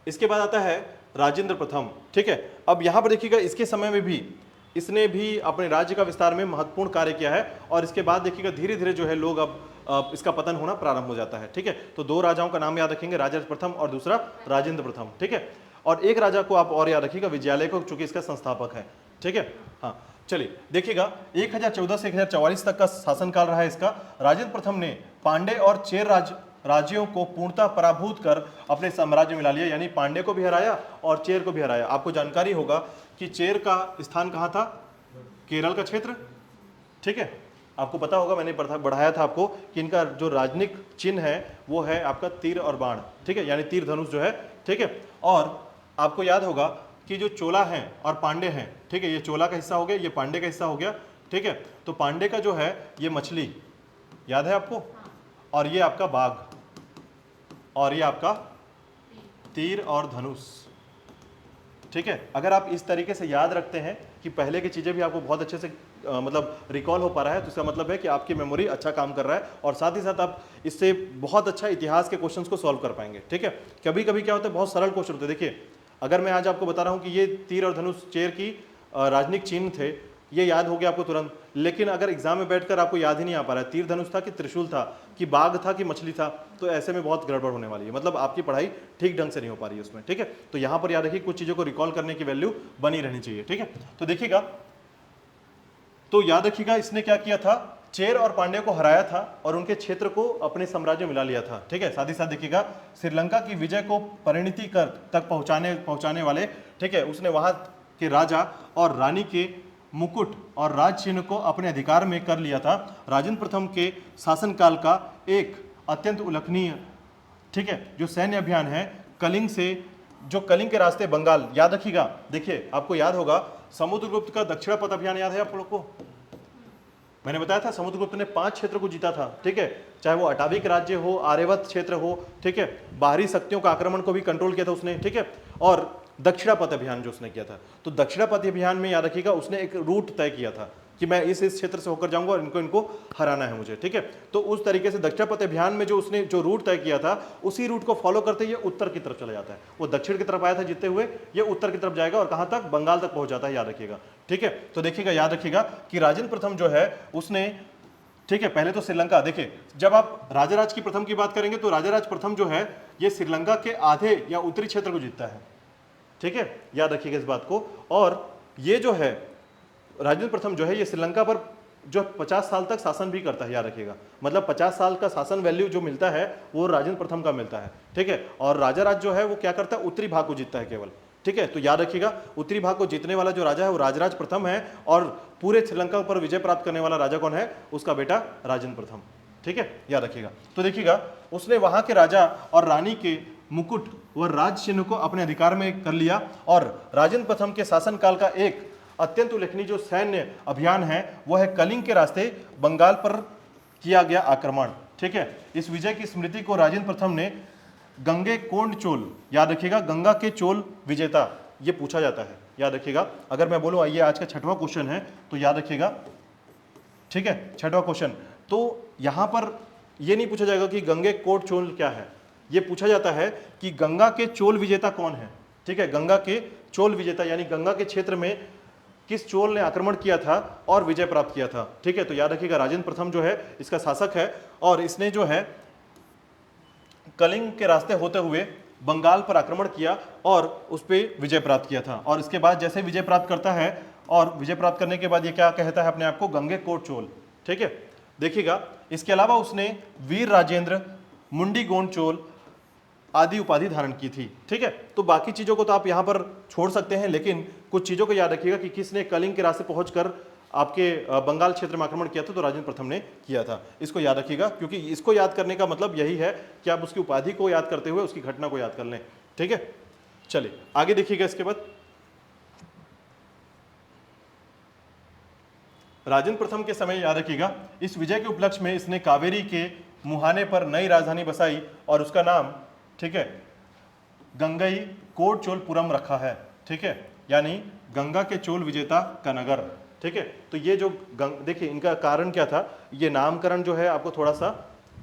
इसके बाद आता है राजेंद्र प्रथम। ठीक है, अब यहां पर देखिएगा इसके समय में भी इसने भी अपने राज्य का विस्तार में महत्वपूर्ण कार्य किया है और इसके बाद देखिएगा धीरे धीरे जो है लोग अब इसका पतन होना प्रारंभ हो जाता है। ठीक है, तो दो राजाओं का नाम याद रखेंगे, राजेंद्र प्रथम और दूसरा राजेंद्र प्रथम। ठीक है, और एक राजा को आप और याद रखिएगा, विजयालय को, चूंकि इसका संस्थापक है। ठीक है, हाँ चलिए देखिएगा 1014 से 1044 तक का शासनकाल रहा है इसका। राजेंद्र प्रथम ने पांडे और चेर राज्यों को पूर्णतः पराभूत कर अपने साम्राज्य में ला लिया, यानी पांडे को भी हराया और चेर को भी हराया। आपको जानकारी होगा कि चेर का स्थान कहाँ था, केरल का क्षेत्र। ठीक है, आपको पता होगा, मैंने बढ़ाया था आपको कि इनका जो राजनीतिक चिन्ह है वो है आपका तीर और बाण। ठीक है, यानी तीर धनुष जो है ठीक है। और आपको याद होगा कि जो चोला हैं और पांडे हैं, ठीक है, ये चोला का हिस्सा हो गया, ये पांडे का हिस्सा हो गया, ठीक है। तो पांडे का जो है ये मछली, याद है आपको, और ये आपका बाघ, और ये आपका तीर और धनुष, ठीक है। अगर आप इस तरीके से याद रखते हैं कि पहले की चीज़ें भी आपको बहुत अच्छे से मतलब रिकॉल हो पा रहा है, तो इसका मतलब है कि आपकी मेमोरी अच्छा काम कर रहा है और साथ ही साथ आप इससे बहुत अच्छा इतिहास के क्वेश्चंस को सॉल्व कर पाएंगे, ठीक है। कभी कभी क्या होता है, बहुत सरल क्वेश्चन होते हैं। देखिए, अगर मैं आज आपको बता रहा हूँ कि ये तीर और धनुष चेर की राजनीतिक चिन्ह थे, ये याद हो गया आपको तुरंत, लेकिन अगर एग्जाम में बैठकर आपको याद ही नहीं आ पा रहा है तीर धनुष था कि त्रिशूल था कि बाघ था कि मछली था, तो ऐसे में बहुत गड़बड़ होने वाली है, मतलब आपकी पढ़ाई ठीक ढंग से नहीं हो पा रही है उसमें, ठीक है। तो यहाँ पर याद रखिए कुछ चीज़ों को रिकॉल करने की वैल्यू बनी रहनी चाहिए, ठीक है। तो देखिएगा, तो याद रखिएगा इसने क्या किया था, चेर और पांड्य को हराया था और उनके क्षेत्र को अपने साम्राज्य में मिला लिया था, ठीक है। साथ ही साथ देखिएगा श्रीलंका की विजय को परिणति कर तक पहुंचाने वाले, ठीक है, उसने वहां के राजा और रानी के मुकुट और राज चिन्ह को अपने अधिकार में कर लिया था। राजेंद्र प्रथम के शासनकाल का एक अत्यंत उल्लेखनीय, ठीक है, जो सैन्य अभियान है कलिंग से, जो कलिंग के रास्ते बंगाल, याद रखिएगा, देखिए आपको याद होगा समुद्रगुप्त का दक्षिणापथ अभियान याद है आप लोग को, मैंने बताया था समुद्रगुप्त ने 5 क्षेत्र को जीता था, ठीक है, चाहे वो अटाविक राज्य हो, आर्यवत क्षेत्र हो, ठीक है, बाहरी शक्तियों का आक्रमण को भी कंट्रोल किया था उसने, ठीक है। और दक्षिणापथ अभियान जो उसने किया था, तो दक्षिणापथ अभियान में याद रखिएगा उसने एक रूट तय किया था कि मैं इस क्षेत्र से होकर जाऊंगा और इनको हराना है मुझे, ठीक है। तो उस तरीके से दक्षिणापथ अभियान में जो उसने जो रूट तय किया था, उसी रूट को फॉलो करते हुए उत्तर की तरफ चला जाता है। वो दक्षिण की तरफ आया था जीतते हुए, ये उत्तर की तरफ जाएगा और कहां तक, बंगाल तक पहुंच जाता है, याद रखिएगा, ठीक है। तो देखिएगा, याद रखिएगा कि राजेंद्र प्रथम जो है उसने, ठीक है, पहले तो श्रीलंका, देखिए जब आप राजाराज की प्रथम की बात करेंगे तो राजाराज प्रथम जो है ये श्रीलंका के आधे या उत्तरी क्षेत्र को जीतता है, ठीक है, याद रखिएगा इस बात को। और ये जो है राजेंद्र प्रथम जो है ये श्रीलंका पर जो 50 साल तक शासन भी करता है, याद रखिएगा, मतलब 50 साल का शासन वैल्यू जो मिलता है वो राजेंद्र प्रथम का मिलता है, ठीक है। और राजाराज जो है वो क्या करता है, उत्तरी भाग को जीतता है केवल, ठीक है। तो याद रखिएगा उत्तरी भाग को जीतने वाला जो राजा है वो राजराज प्रथम है, और पूरे श्रीलंका पर विजय प्राप्त करने वाला राजा कौन है, उसका बेटा राजेंद्र प्रथम, ठीक है, याद रखिएगा। तो देखिएगा उसने वहां के राजा और रानी के मुकुट व राज चिन्ह को अपने अधिकार में कर लिया, और राजेंद्र प्रथम के शासनकाल का एक अत्यंत उल्लेखनीय जो सैन्य अभियान है वो है कलिंग के रास्ते बंगाल पर किया गया आक्रमण, ठीक है। इस विजय की स्मृति को राजेंद्र प्रथम ने गंगे कोंड चोल, याद रखिएगा गंगा के चोल विजेता, ये पूछा जाता है, याद रखिएगा। अगर मैं बोलूँ ये आज का 6वां क्वेश्चन है तो याद रखिएगा, ठीक है, 6वां क्वेश्चन। तो यहां पर यह नहीं पूछा जाएगा कि गंगे कोट चोल क्या है, यह पूछा जाता है कि गंगा के चोल विजेता कौन है, ठीक है, गंगा के चोल विजेता यानी गंगा के क्षेत्र में किस चोल ने आक्रमण किया था और विजय प्राप्त किया था, ठीक है। तो याद रखिएगा राजेंद्र प्रथम जो है इसका शासक है, और इसने जो है कलिंग के रास्ते होते हुए बंगाल पर आक्रमण किया और उस पर विजय प्राप्त किया था। और इसके बाद जैसे विजय प्राप्त करता है, और विजय प्राप्त करने के बाद ये क्या कहता है अपने आप को, गंगे कोट चोल, ठीक है। देखिएगा इसके अलावा उसने वीर राजेंद्र, मुंडी गोंड चोल आदि उपाधि धारण की थी, ठीक है। तो बाकी चीजों को तो आप यहां पर छोड़ सकते हैं, लेकिन कुछ चीजों को याद रखिएगा कि किसने कलिंग के रास्ते पहुंचकर आपके बंगाल क्षेत्र में आक्रमण किया था, तो राजेंद्र प्रथम ने किया था। इसको याद रखिएगा, क्योंकि इसको याद करने का मतलब यही है कि आप उसकी उपाधि को याद करते हुए उसकी घटना को याद कर लें, ठीक है। चलिए आगे देखिएगा। इसके बाद राजेंद्र प्रथम के समय याद रखिएगा इस विजय के उपलक्ष्य में इसने कावेरी के मुहाने पर नई राजधानी बसाई और उसका नाम, ठीक है, गंगई कोट चोलपुरम रखा है, ठीक है, यानी गंगा के चोल विजेता का नगर, ठीक है। तो ये जो देखिए इनका कारण क्या था, ये नामकरण जो है आपको थोड़ा सा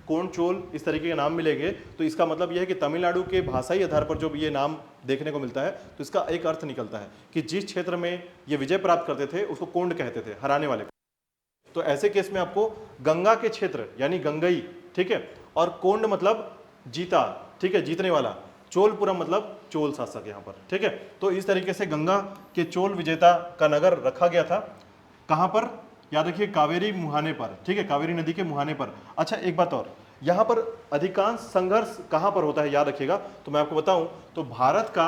कोण चोल इस तरीके के नाम मिलेंगे, तो इसका मतलब यह है कि तमिलनाडु के भाषाई आधार पर जो भी ये नाम देखने को मिलता है तो इसका एक अर्थ निकलता है कि जिस क्षेत्र में ये विजय प्राप्त करते थे उसको कोंड कहते थे, हराने वाले। तो ऐसे केस में आपको गंगा के क्षेत्र यानी गंगई, ठीक है, और कोंड मतलब जीता, ठीक है, जीतने वाला, चोलपुरम मतलब चोल शासक यहाँ पर, ठीक है। तो इस तरीके से गंगा के चोल विजेता का नगर रखा गया था, कहाँ पर, याद रखिए कावेरी मुहाने पर, ठीक है, कावेरी नदी के मुहाने पर। अच्छा एक बात और, यहाँ पर अधिकांश संघर्ष कहाँ पर होता है याद रखिएगा, तो मैं आपको बताऊं तो भारत का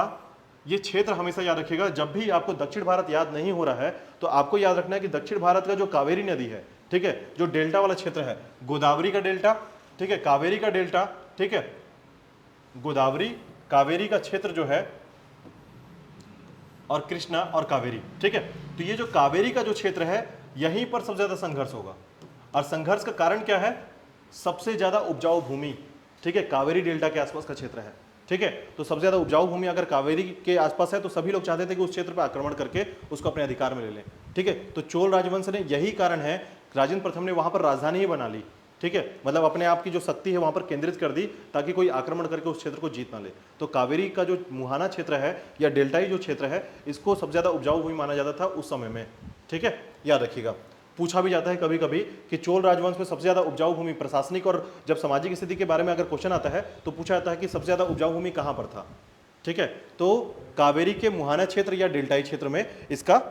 ये क्षेत्र हमेशा याद रखिएगा, जब भी आपको दक्षिण भारत याद नहीं हो रहा है तो आपको याद रखना है कि दक्षिण भारत का जो कावेरी नदी है, ठीक है, जो डेल्टा वाला क्षेत्र है, गोदावरी का डेल्टा, ठीक है, कावेरी का डेल्टा, ठीक है, गोदावरी कावेरी का क्षेत्र जो है और कृष्णा और कावेरी, ठीक है। तो ये जो कावेरी का जो क्षेत्र है यहीं पर सबसे ज्यादा संघर्ष होगा, और संघर्ष का कारण क्या है? सबसे ज्यादा उपजाऊ भूमि, ठीक है, कावेरी डेल्टा के आसपास का क्षेत्र है, ठीक है। तो सबसे ज्यादा उपजाऊ भूमि अगर कावेरी के आसपास है तो सभी लोग चाहते थे कि उस क्षेत्र पर आक्रमण करके उसको अपने अधिकार में ले लें, ठीक है। तो चोल राजवंश ने, यही कारण है राजेंद्र प्रथम ने वहां पर राजधानी ही बना ली, ठीक है, मतलब अपने आप की जो शक्ति है वहां पर केंद्रित कर दी ताकि कोई आक्रमण करके उस क्षेत्र को जीत ना ले। तो कावेरी का जो मुहाना क्षेत्र है या डेल्टाई जो क्षेत्र है, इसको सबसे ज्यादा उपजाऊ भूमि माना जाता था उस समय में, ठीक है, याद रखिएगा। पूछा भी जाता है कभी कभी कि चोल राजवंश में सबसे ज्यादा उपजाऊ भूमि, प्रशासनिक और जब सामाजिक स्थिति के बारे में अगर क्वेश्चन आता है तो पूछा जाता है कि सबसे ज्यादा उपजाऊ भूमि कहां पर था, ठीक है। तो कावेरी के मुहाना क्षेत्र या डेल्टाई क्षेत्र में इसका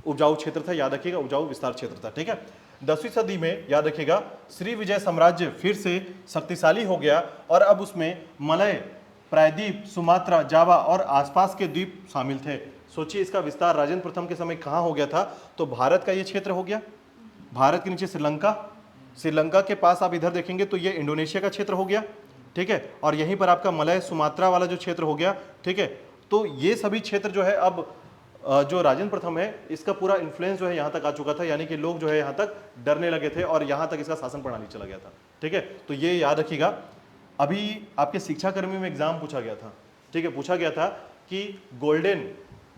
उपजाऊ क्षेत्र था, याद रखिएगा, उपजाऊ विस्तार क्षेत्र था, ठीक है। 10वीं सदी में याद रखिएगा श्री विजय साम्राज्य फिर से शक्तिशाली हो गया और अब उसमें मलय, प्रायद्वीप, सुमात्रा, जावा और आसपास के द्वीप शामिल थे। सोचिए इसका विस्तार राजेंद्र प्रथम के समय कहाँ हो गया था? तो भारत का ये क्षेत्र हो गया, भारत के नीचे श्रीलंका, श्रीलंका के पास आप इधर देखेंगे तो ये इंडोनेशिया का क्षेत्र हो गया, ठीक है, और यहीं पर आपका मलय, सुमात्रा वाला जो क्षेत्र हो गया, ठीक है। तो ये सभी क्षेत्र जो है अब जो राजेंद्र प्रथम है इसका पूरा इन्फ्लुएंस जो है यहाँ तक आ चुका था, यानी कि लोग जो है यहाँ तक डरने लगे थे और यहाँ तक इसका शासन प्रणाली चला गया था, ठीक है। तो ये याद रखिएगा। अभी आपके शिक्षाकर्मी में एग्जाम पूछा गया था, ठीक है, पूछा गया था कि गोल्डन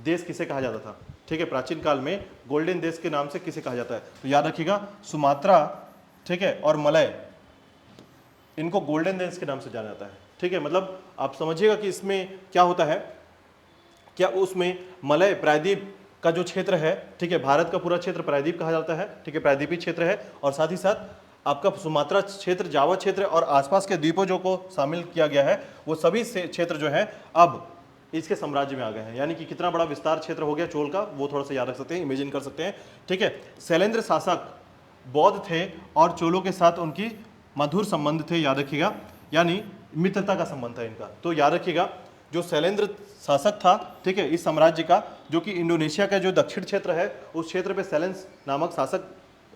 देश किसे कहा जाता था, ठीक है, प्राचीन काल में गोल्डन देश के नाम से किसे कहा जाता है? तो याद रखिएगा सुमात्रा, ठीक है, और मलय, इनको गोल्डन देश के नाम से जाना जाता है, ठीक है। मतलब आप समझिएगा कि इसमें क्या होता है, क्या उसमें मलय, प्रायद्वीप का जो क्षेत्र है, ठीक है, भारत का पूरा क्षेत्र प्रायद्वीप कहा जाता है, ठीक है, प्रायद्वीपीय क्षेत्र है, और साथ ही साथ आपका सुमात्रा क्षेत्र, जावा क्षेत्र और आसपास के द्वीपों जो को शामिल किया गया है, वो सभी क्षेत्र जो है अब इसके साम्राज्य में आ गए हैं। यानी कि कितना बड़ा विस्तार क्षेत्र हो गया चोल का, वो थोड़ा सा याद रख सकते हैं, इमेजिन कर सकते हैं, ठीक है। शैलेंद्र शासक बौद्ध थे और चोलों के साथ उनकी मधुर संबंध थे, याद रखिएगा, यानी मित्रता का संबंध था इनका। तो याद रखिएगा जो शैलेंद्र शासक था, ठीक है, इस साम्राज्य का, जो कि इंडोनेशिया का जो दक्षिण क्षेत्र है उस क्षेत्र पे शैलेंद्र नामक शासक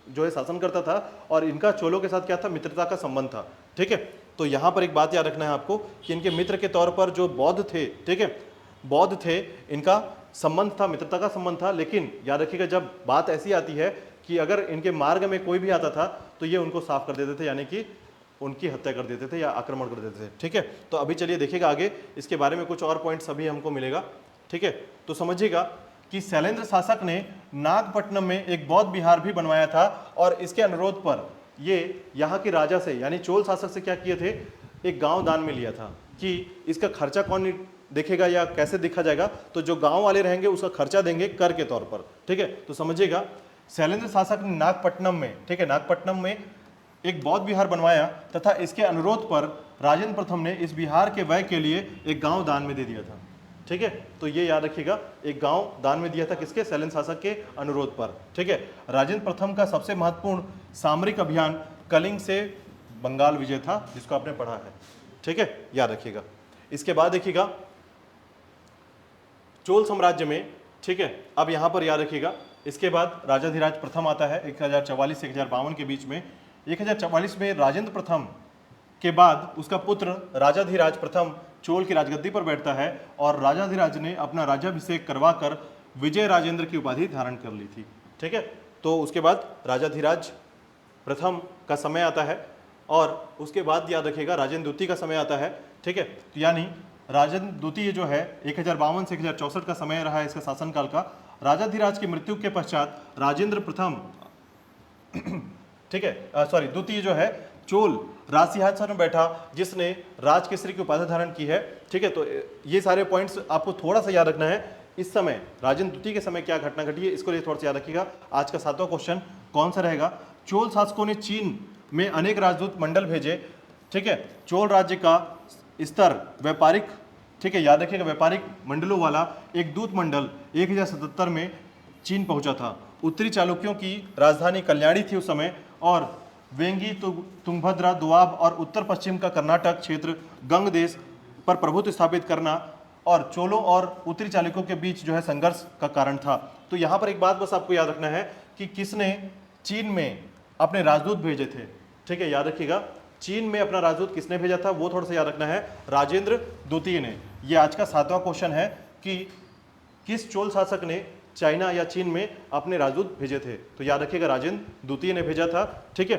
जो है शासन करता था और इनका चोलों के साथ क्या था? मित्रता का संबंध था, ठीक है। तो यहाँ पर एक बात याद रखना है आपको कि इनके मित्र के तौर पर जो बौद्ध थे, ठीक है, बौद्ध थे, इनका संबंध था, मित्रता का संबंध था। लेकिन याद रखिएगा जब बात ऐसी आती है कि अगर इनके मार्ग में कोई भी आता था तो ये उनको साफ कर देते थे, यानी कि उनकी हत्या कर देते थे या आक्रमण कर देते थे, ठीक है। तो अभी चलिए देखिएगा आगे इसके बारे में कुछ और पॉइंट्स अभी हमको मिलेगा, ठीक है। तो समझिएगा कि शैलेंद्र शासक ने नागपट्टनम में एक बौद्ध विहार भी बनवाया था और इसके अनुरोध पर ये यहाँ के राजा से, यानी चोल शासक से क्या किए थे? एक गांव दान में लिया था कि इसका खर्चा कौन देखेगा या कैसे देखा जाएगा, तो जो गांव वाले रहेंगे उसका खर्चा देंगे कर के तौर पर, ठीक है। तो समझिएगा शैलेंद्र शासक ने नागपट्टनम में, ठीक है, नागपट्टनम में एक बौद्ध विहार बनवाया तथा इसके अनुरोध पर राजेंद्र प्रथम ने इस विहार के व्यय के लिए एक गांव दान में दे दिया था, ठीक है। तो ये याद रखिएगा, एक गांव दान में दिया था किसके? शैलेंद्र शासक के अनुरोध पर, ठीक है। राजेंद्र प्रथम का सबसे महत्वपूर्ण सामरिक अभियान कलिंग से बंगाल विजय था, जिसको आपने पढ़ा है, ठीक है, याद रखिएगा। इसके बाद देखिएगा चोल साम्राज्य में, ठीक है, अब यहां पर याद रखिएगा इसके बाद राजाधिराज प्रथम आता है 1044 से 1052 के बीच में। 1044 में राजेंद्र प्रथम के बाद उसका पुत्र राजाधिराज प्रथम चोल की राजगद्दी पर बैठता है और राजाधिराज ने अपना राज्याभिषेक करवाकर विजय राजेंद्र की उपाधि धारण कर ली थी, ठीक है। तो उसके बाद राजाधिराज प्रथम का समय आता है और उसके बाद याद रखिएगा राजेंद्र द्वितीय का समय आता है, ठीक है। तो यानी राजेंद्र द्वितीय जो है 1052 से 1064 का समय रहा है इसका शासनकाल का। राजाधिराज की मृत्यु के पश्चात राजेंद्र प्रथम, ठीक है, द्वितीय जो है चोल राजसिंहासन में बैठा जिसने राजकेसरी की उपाधि धारण की है, ठीक है। तो ये सारे पॉइंट्स आपको थोड़ा सा याद रखना है। इस समय राजेंद्र द्वितीय के समय क्या घटना घटी है इसको लिए थोड़ा सा याद रखिएगा। आज का 7वां क्वेश्चन कौन सा रहेगा? चोल शासकों ने चीन में अनेक राजदूत मंडल भेजे, ठीक है। चोल राज्य का स्तर व्यापारिक, ठीक है, याद रखिएगा व्यापारिक मंडलों वाला एक दूत मंडल 1077 में चीन पहुंचा था। उत्तरी चालुक्यों की राजधानी कल्याणी थी उस समय और वेंगी, तुंगभद्रा, दोआब और उत्तर पश्चिम का कर्नाटक क्षेत्र गंग देश पर प्रभुत्व स्थापित करना और चोलों और उत्तरी चालुक्यों के बीच जो है संघर्ष का कारण था। तो यहाँ पर एक बात बस आपको याद रखना है कि किसने चीन में अपने राजदूत भेजे थे, ठीक है, याद रखिएगा चीन में अपना राजदूत किसने भेजा था वो थोड़ा सा याद रखना है। राजेंद्र द्वितीय ने, ये आज का 7वां क्वेश्चन है कि किस चोल शासक ने चाइना या चीन में अपने राजदूत भेजे थे? तो याद रखिएगा राजेंद्र द्वितीय ने भेजा था, ठीक है।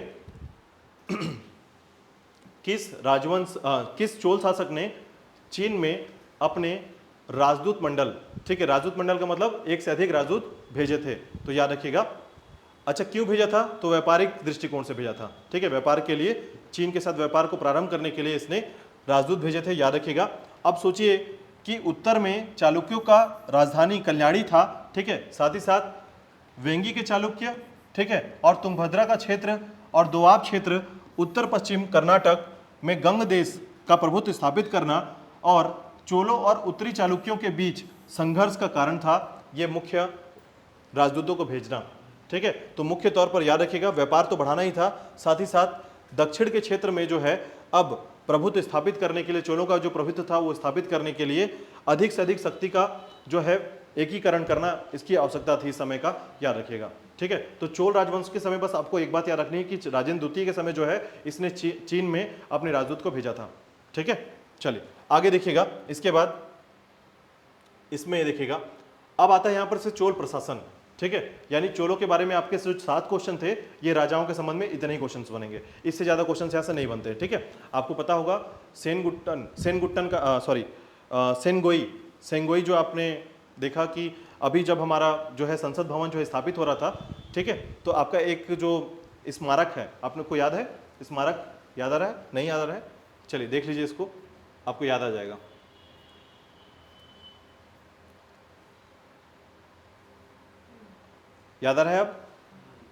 किस चोल शासक ने चीन में अपने राजदूत मंडल, ठीक है, राजदूत मंडल का मतलब एक से अधिक राजदूत भेजे थे? तो याद रखिएगा। अच्छा, क्यों भेजा था? तो व्यापारिक दृष्टिकोण से भेजा था, ठीक है, व्यापार के लिए, चीन के साथ व्यापार को प्रारंभ करने के लिए इसने राजदूत भेजे थे, याद रखिएगा। अब सोचिए कि उत्तर में चालुक्यों का राजधानी कल्याणी था, ठीक है, साथ ही साथ वेंगी के चालुक्य, ठीक है, और तुंगभद्रा का क्षेत्र और दोआब क्षेत्र उत्तर पश्चिम कर्नाटक में गंग देश का प्रभुत्व स्थापित करना और चोलों और उत्तरी चालुक्यों के बीच संघर्ष का कारण था ये मुख्य राजदूतों को भेजना, ठीक है। तो मुख्य तौर पर याद रखिएगा व्यापार तो बढ़ाना ही था, साथ ही साथ दक्षिण के क्षेत्र में जो है अब प्रभुत्व स्थापित करने के लिए, चोलों का जो प्रभुत्व था वो स्थापित करने के लिए अधिक से अधिक शक्ति का जो है एकीकरण करना, इसकी आवश्यकता थी इस समय का, याद रखिएगा, ठीक है। तो चोल राजवंश के समय बस आपको एक बात याद रखनी है कि राजेंद्र द्वितीय के समय जो है इसने चीन में अपने राजदूत को भेजा था, ठीक है। चलिए आगे देखिएगा, इसके बाद इसमें देखिएगा अब आता है यहाँ पर से चोल प्रशासन, ठीक है, यानी चोलों के बारे में आपके जो 7 क्वेश्चन थे ये राजाओं के संबंध में इतने ही क्वेश्चंस बनेंगे, इससे ज़्यादा क्वेश्चन यहाँ से नहीं बनते, ठीक है। आपको पता होगा सेनगोई जो आपने देखा कि अभी जब हमारा जो है संसद भवन जो है स्थापित हो रहा था, ठीक है, तो आपका एक जो स्मारक है, आपने को याद है स्मारक? याद आ रहा है? नहीं याद आ रहा है? चलिए देख लीजिए इसको, आपको याद आ जाएगा। याद आ रहा है अब?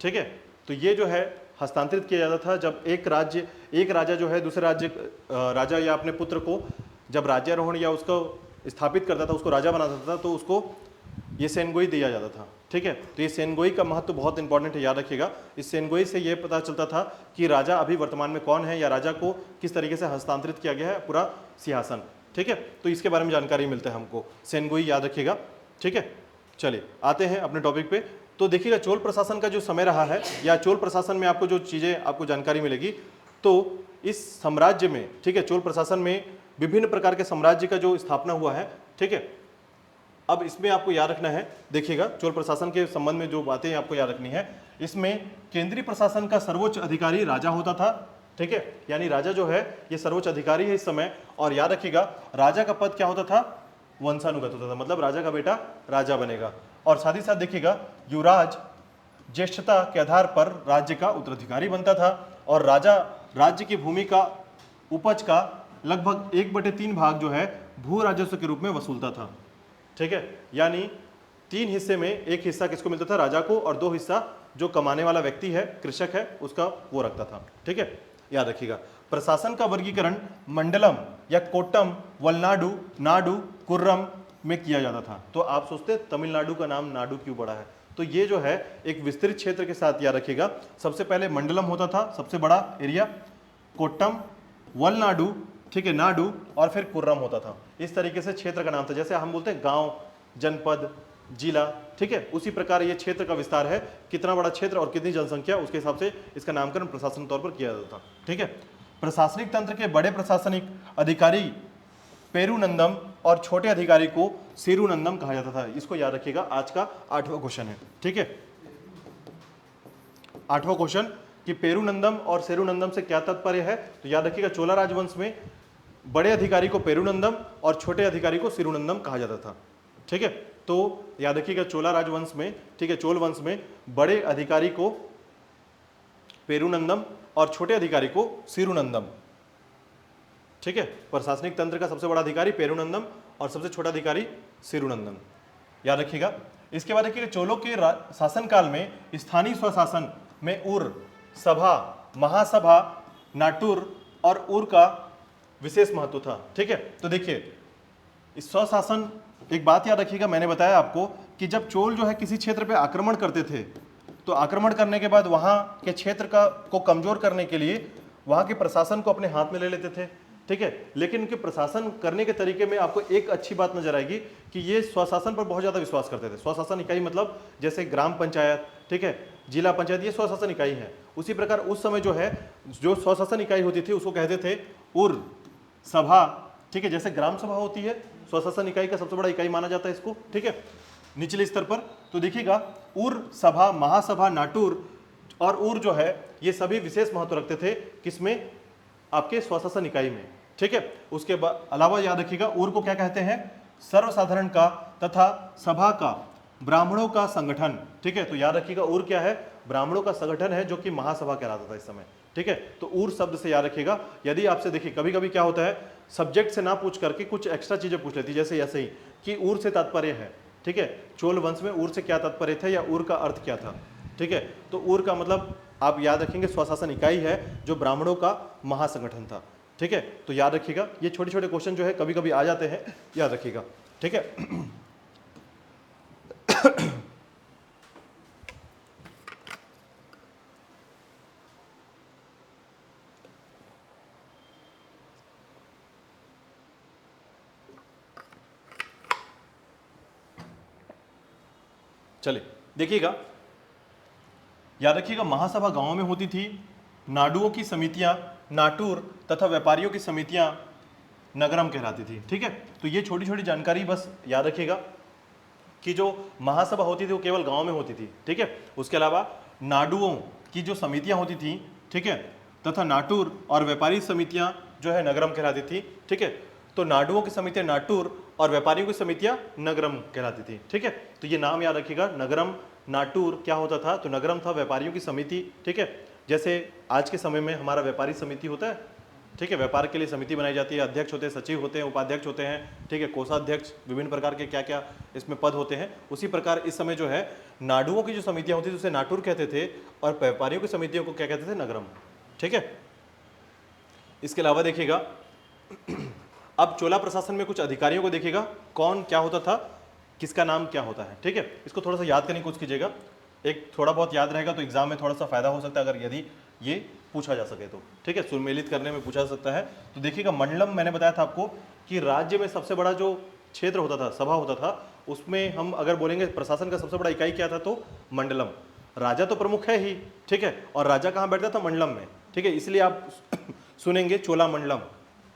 ठीक है, तो ये जो है हस्तांतरित किया जाता था जब एक राजा जो है दूसरे राजा या अपने पुत्र को जब राज्यारोहण या उसको स्थापित करता था, उसको राजा बनाता था, तो उसको ये सेनगोई दिया जाता था, ठीक है। तो ये सेनगोई का महत्व बहुत इंपॉर्टेंट है, याद रखिएगा। इस सेनगोई से ये पता चलता था कि राजा अभी वर्तमान में कौन है या राजा को किस तरीके से हस्तांतरित किया गया है पूरा सिंहासन, ठीक है। तो इसके बारे में जानकारी मिलता है हमको, सेनगोई याद रखिएगा, ठीक है। चलिए आते हैं अपने टॉपिक पे। तो देखिएगा चोल प्रशासन का जो समय रहा है या चोल प्रशासन में आपको जो चीज़ें आपको जानकारी मिलेगी, तो इस साम्राज्य में, ठीक है, चोल प्रशासन में विभिन्न प्रकार के साम्राज्य का जो स्थापना हुआ है, ठीक है। अब इसमें आपको याद रखना है, देखिएगा चोल प्रशासन के संबंध में जो बातें आपको याद रखनी है, इसमें केंद्रीय प्रशासन का सर्वोच्च अधिकारी राजा होता था, ठीक है, यानी राजा जो है ये सर्वोच्च अधिकारी है इस समय। और याद रखिएगा राजा का पद क्या होता था? वंशानुगत होता था, मतलब राजा का बेटा राजा बनेगा। और साथ ही साथ देखिएगा युवराज ज्येष्ठता के आधार पर राज्य का उत्तराधिकारी बनता था और राजा राज्य की भूमि का उपज का लगभग 1/3 भाग जो है भू राजस्व के रूप में वसूलता था, ठीक है। यानी 3 हिस्से में 1 हिस्सा किसको मिलता था? राजा को, और 2 हिस्सा जो कमाने वाला व्यक्ति है, कृषक है, उसका वो रखता था, ठीक है। याद रखिएगा प्रशासन का वर्गीकरण मंडलम या कोट्टम, वलनाडु, नाडु, कुर्रम में किया जाता था। तो आप सोचते तमिलनाडु का नाम नाडु क्यों पड़ा है? तो ये जो है एक विस्तृत क्षेत्र के साथ याद रखिएगा। सबसे पहले मंडलम होता था, सबसे बड़ा एरिया, कोट्टम, वलनाडु, ठीक है, नाडु, और फिर कुर्रम होता था। इस तरीके से क्षेत्र का नाम था, जैसे हम बोलते हैं गांव, जनपद, जिला, ठीक है, उसी प्रकार ये क्षेत्र का विस्तार है, कितना बड़ा क्षेत्र और कितनी जनसंख्या, उसके हिसाब से इसका नामकरण प्रशासन तौर पर किया जाता था, ठीक है। प्रशासनिक तंत्र के बड़े प्रशासनिक अधिकारी पेरुनंदम और छोटे अधिकारी को सिरुनंदम कहा जाता था। इसको याद रखिएगा, आज का 8वां क्वेश्चन है, ठीक है। 8वां क्वेश्चन कि पेरुनंदम और सेरुनंदम से क्या तात्पर्य है? तो याद रखिएगा चोला राजवंश में बड़े अधिकारी को पेरुनंदम और छोटे अधिकारी को सिरुनंदम कहा जाता था, ठीक है। तो याद रखिएगा चोला राजवंश में, ठीक है, चोल वंश में बड़े अधिकारी को पेरुनंदम और छोटे अधिकारी को सिरुनंदम, ठीक है। प्रशासनिक तंत्र का सबसे बड़ा अधिकारी पेरुनंदम और सबसे छोटा अधिकारी सिरुनंदम, याद रखिएगा। इसके बाद देखिए चोलों के शासनकाल में स्थानीय स्वशासन में उर, सभा, महासभा, नाटुर और उर का विशेष महत्व था, ठीक है। तो देखिए इस स्वशासन, एक बात याद रखिएगा, मैंने बताया आपको कि जब चोल जो है किसी क्षेत्र पे आक्रमण करते थे, तो आक्रमण करने के बाद वहाँ के क्षेत्र को कमजोर करने के लिए वहाँ के प्रशासन को अपने हाथ में ले लेते थे, ठीक है। लेकिन उनके प्रशासन करने के तरीके में आपको एक अच्छी बात नजर आएगी कि ये स्वशासन पर बहुत ज़्यादा विश्वास करते थे। स्वशासन इकाई मतलब जैसे ग्राम पंचायत, ठीक है, जिला पंचायत, ये स्वशासन इकाई है। उसी प्रकार उस समय जो है जो स्वशासन इकाई होती थी उसको कहते थे उर, सभा, ठीक है, जैसे ग्राम सभा होती है स्वशासन इकाई का सबसे बड़ा इकाई माना जाता है इसको, ठीक है, निचले स्तर पर। तो देखिएगा उर सभा, महासभा, नाटुर और उर जो है ये सभी विशेष महत्व रखते थे किसमें, आपके स्वशासन इकाई में, ठीक है। उसके अलावा याद रखिएगा उर को क्या कहते हैं, सर्वसाधारण का तथा सभा का ब्राह्मणों का संगठन, ठीक है। तो याद रखिएगा उर क्या है, ब्राह्मणों का संगठन है जो कि महासभा कहलाता था इस समय, ठीक है। तो उर शब्द से याद रखिएगा। यदि आपसे देखिए कभी कभी क्या होता है, सब्जेक्ट से ना पूछ करके कुछ एक्स्ट्रा चीजें पूछ लेती है, जैसे ऐसे ही कि उर से तात्पर्य है, ठीक है, चोल वंश में उर से क्या तात्पर्य था या उर का अर्थ क्या था, ठीक है। तो उर का मतलब आप याद रखेंगे स्वशासन इकाई है जो ब्राह्मणों का महासंगठन था, ठीक है। तो याद रखिएगा ये छोटे छोटे क्वेश्चन जो है कभी कभी आ जाते हैं, याद रखिएगा, ठीक है। चलिए देखिएगा, याद रखिएगा महासभा गांवों में होती थी, नाडुओं की समितियां नाटुर तथा व्यापारियों की समितियां नगरम कहलाती थी, ठीक है। तो ये छोटी छोटी जानकारी बस याद रखिएगा कि जो महासभा होती थी वो केवल गांव में होती थी, ठीक है। उसके अलावा नाडुओं की जो समितियां होती थी, ठीक है, तथा नाटुर और व्यापारी समितियां जो है नगरम कहलाती थी, ठीक है। तो नाडुओं की समितियां नाटुर और व्यापारियों की समितियां नगरम कहलाती थी, ठीक है। तो ये नाम याद रखिएगा, नगरम नाटुर क्या होता था, तो नगरम था व्यापारियों की समिति, ठीक है। जैसे आज के समय में हमारा व्यापारी समिति होता है, ठीक है, व्यापार के लिए समिति बनाई जाती है, अध्यक्ष होते हैं, सचिव होते हैं, उपाध्यक्ष होते हैं, ठीक है, कोषाध्यक्ष, विभिन्न प्रकार के क्या क्या इसमें पद होते हैं। उसी प्रकार इस समय जो है नाडुओं की जो समितियां होती थी उसे नाटुर कहते थे और व्यापारियों की समितियों को क्या कहते थे, नगरम, ठीक है। इसके अलावा देखिएगा अब चोला प्रशासन में कुछ अधिकारियों को देखिएगा, कौन क्या होता था, किसका नाम क्या होता है, ठीक है। इसको थोड़ा सा याद करने की कोशिश कीजिएगा, एक थोड़ा बहुत याद रहेगा तो एग्जाम में थोड़ा सा फायदा हो सकता है अगर यदि ये पूछा जा सके तो, ठीक है, सुमेलित करने में पूछा जा सकता है। तो देखिएगा मंडलम, मैंने बताया था आपको कि राज्य में सबसे बड़ा जो क्षेत्र होता था, सभा होता था, उसमें हम अगर बोलेंगे प्रशासन का सबसे बड़ा इकाई क्या था तो मंडलम। राजा तो प्रमुख है ही, ठीक है, और राजा कहाँ बैठता था, मंडलम में, ठीक है। इसलिए आप सुनेंगे चोला मंडलम,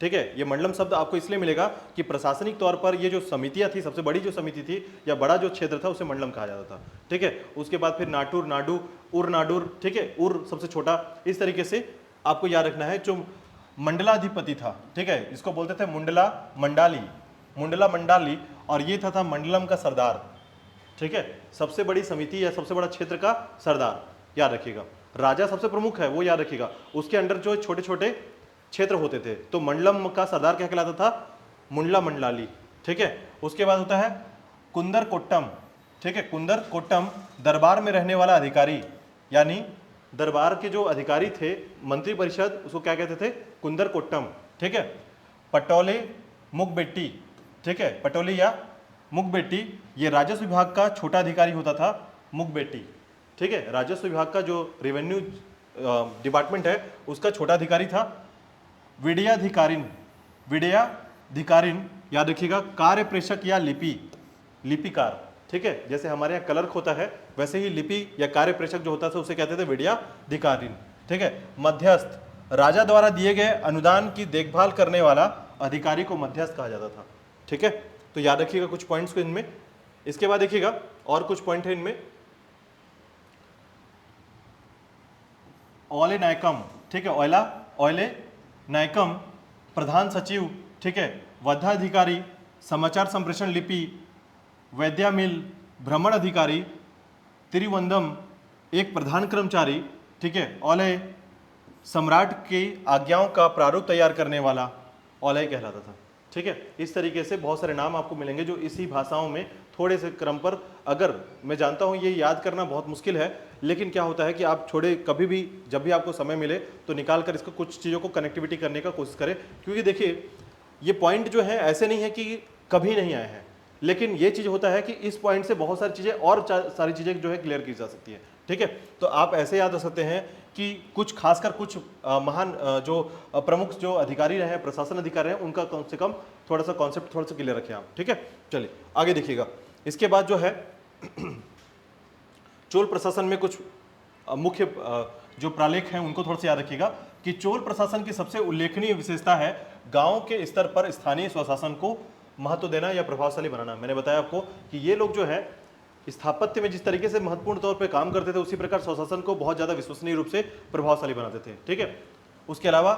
ठीक है। ये मंडलम शब्द आपको इसलिए मिलेगा कि प्रशासनिक तौर पर ये जो समितियां थी, सबसे बड़ी जो समिति थी या बड़ा जो क्षेत्र था उसे मंडलम कहा जाता था, ठीक है। उसके बाद फिर नाटुर, नाडु, उर नाडुर, ठीक है, उर सबसे छोटा। इस तरीके से आपको याद रखना है। जो मंडलाधिपति था, ठीक है, इसको बोलते थे मुंडला मंडाली, मुंडला मंडाली, और ये था मंडलम का सरदार, ठीक है, सबसे बड़ी समिति या सबसे बड़ा क्षेत्र का सरदार, याद रखिएगा। राजा सबसे प्रमुख है वो याद रखिएगा, उसके अंडर जो छोटे छोटे क्षेत्र होते थे। तो मंडलम का सरदार क्या कहलाता था, मुंडला मंडलाली, ठीक है। उसके बाद होता है कुंदर कोट्टम, ठीक है, कुंदर कोट्टम दरबार में रहने वाला अधिकारी, यानी दरबार के जो अधिकारी थे, मंत्री परिषद, उसको क्या कहते थे, कुंदर कोट्टम, ठीक है। पटोले मुखबेट्टी, ठीक है, पटोले या मुखबेट्टी, ये राजस्व विभाग का छोटा अधिकारी होता था, मुखबेट्टी, ठीक है, राजस्व विभाग का जो रेवेन्यू डिपार्टमेंट है उसका छोटा अधिकारी था। विडयाधिकारिन, विडयाधिकारिन याद रखिएगा, कार्य प्रेषक या लिपिकार, ठीक है, जैसे हमारे यहाँ क्लर्क होता है वैसे ही लिपि या कार्य प्रेषक जो होता था उसे कहते थे विडयाधिकारिन, ठीक है। मध्यस्थ, राजा द्वारा दिए गए अनुदान की देखभाल करने वाला अधिकारी को मध्यस्थ कहा जाता था, ठीक है। तो याद रखिएगा कुछ पॉइंट्स को इनमें। इसके बाद देखिएगा और कुछ पॉइंट है इनमें, ओले नायकम, ठीक है, ओले नायकम प्रधान सचिव, ठीक है, वधाधिकारी, समाचार संप्रेषण लिपि, वैद्यामिल भ्रमण अधिकारी, तिरुवंदम एक प्रधान कर्मचारी, ठीक है, ओले सम्राट की आज्ञाओं का प्रारूप तैयार करने वाला ओले कहलाता था, ठीक है। इस तरीके से बहुत सारे नाम आपको मिलेंगे जो इसी भाषाओं में थोड़े से क्रम पर, अगर मैं जानता हूँ ये याद करना बहुत मुश्किल है, लेकिन क्या होता है कि आप छोड़े कभी भी जब भी आपको समय मिले तो निकाल कर इसको कुछ चीज़ों को कनेक्टिविटी करने का कोशिश करें, क्योंकि देखिए ये पॉइंट जो है ऐसे नहीं है कि कभी नहीं आए हैं, लेकिन ये चीज़ होता है कि इस पॉइंट से बहुत सारी चीज़ें और सारी चीज़ें जो है क्लियर की जा सकती है, ठीक है। तो आप ऐसे याद रख सकते हैं कि कुछ खासकर कुछ महान जो प्रमुख जो अधिकारी रहे हैं, प्रशासन अधिकारी हैं, उनका कम से कम थोड़ा सा कॉन्सेप्ट थोड़ा सा क्लियर रखें आप, ठीक है। चलिए आगे देखिएगा। इसके बाद जो है चोल प्रशासन में कुछ मुख्य जो प्रालेख हैं उनको थोड़ा सा याद रखिएगा कि चोल प्रशासन की सबसे उल्लेखनीय विशेषता है गांव के स्तर पर स्थानीय स्वशासन को महत्व देना या प्रभावशाली बनाना। मैंने बताया आपको कि ये लोग जो है स्थापत्य में जिस तरीके से महत्वपूर्ण तौर पे काम करते थे, उसी प्रकार स्वशासन को बहुत ज़्यादा विश्वसनीय रूप से प्रभावशाली बनाते थे। ठीक है, उसके अलावा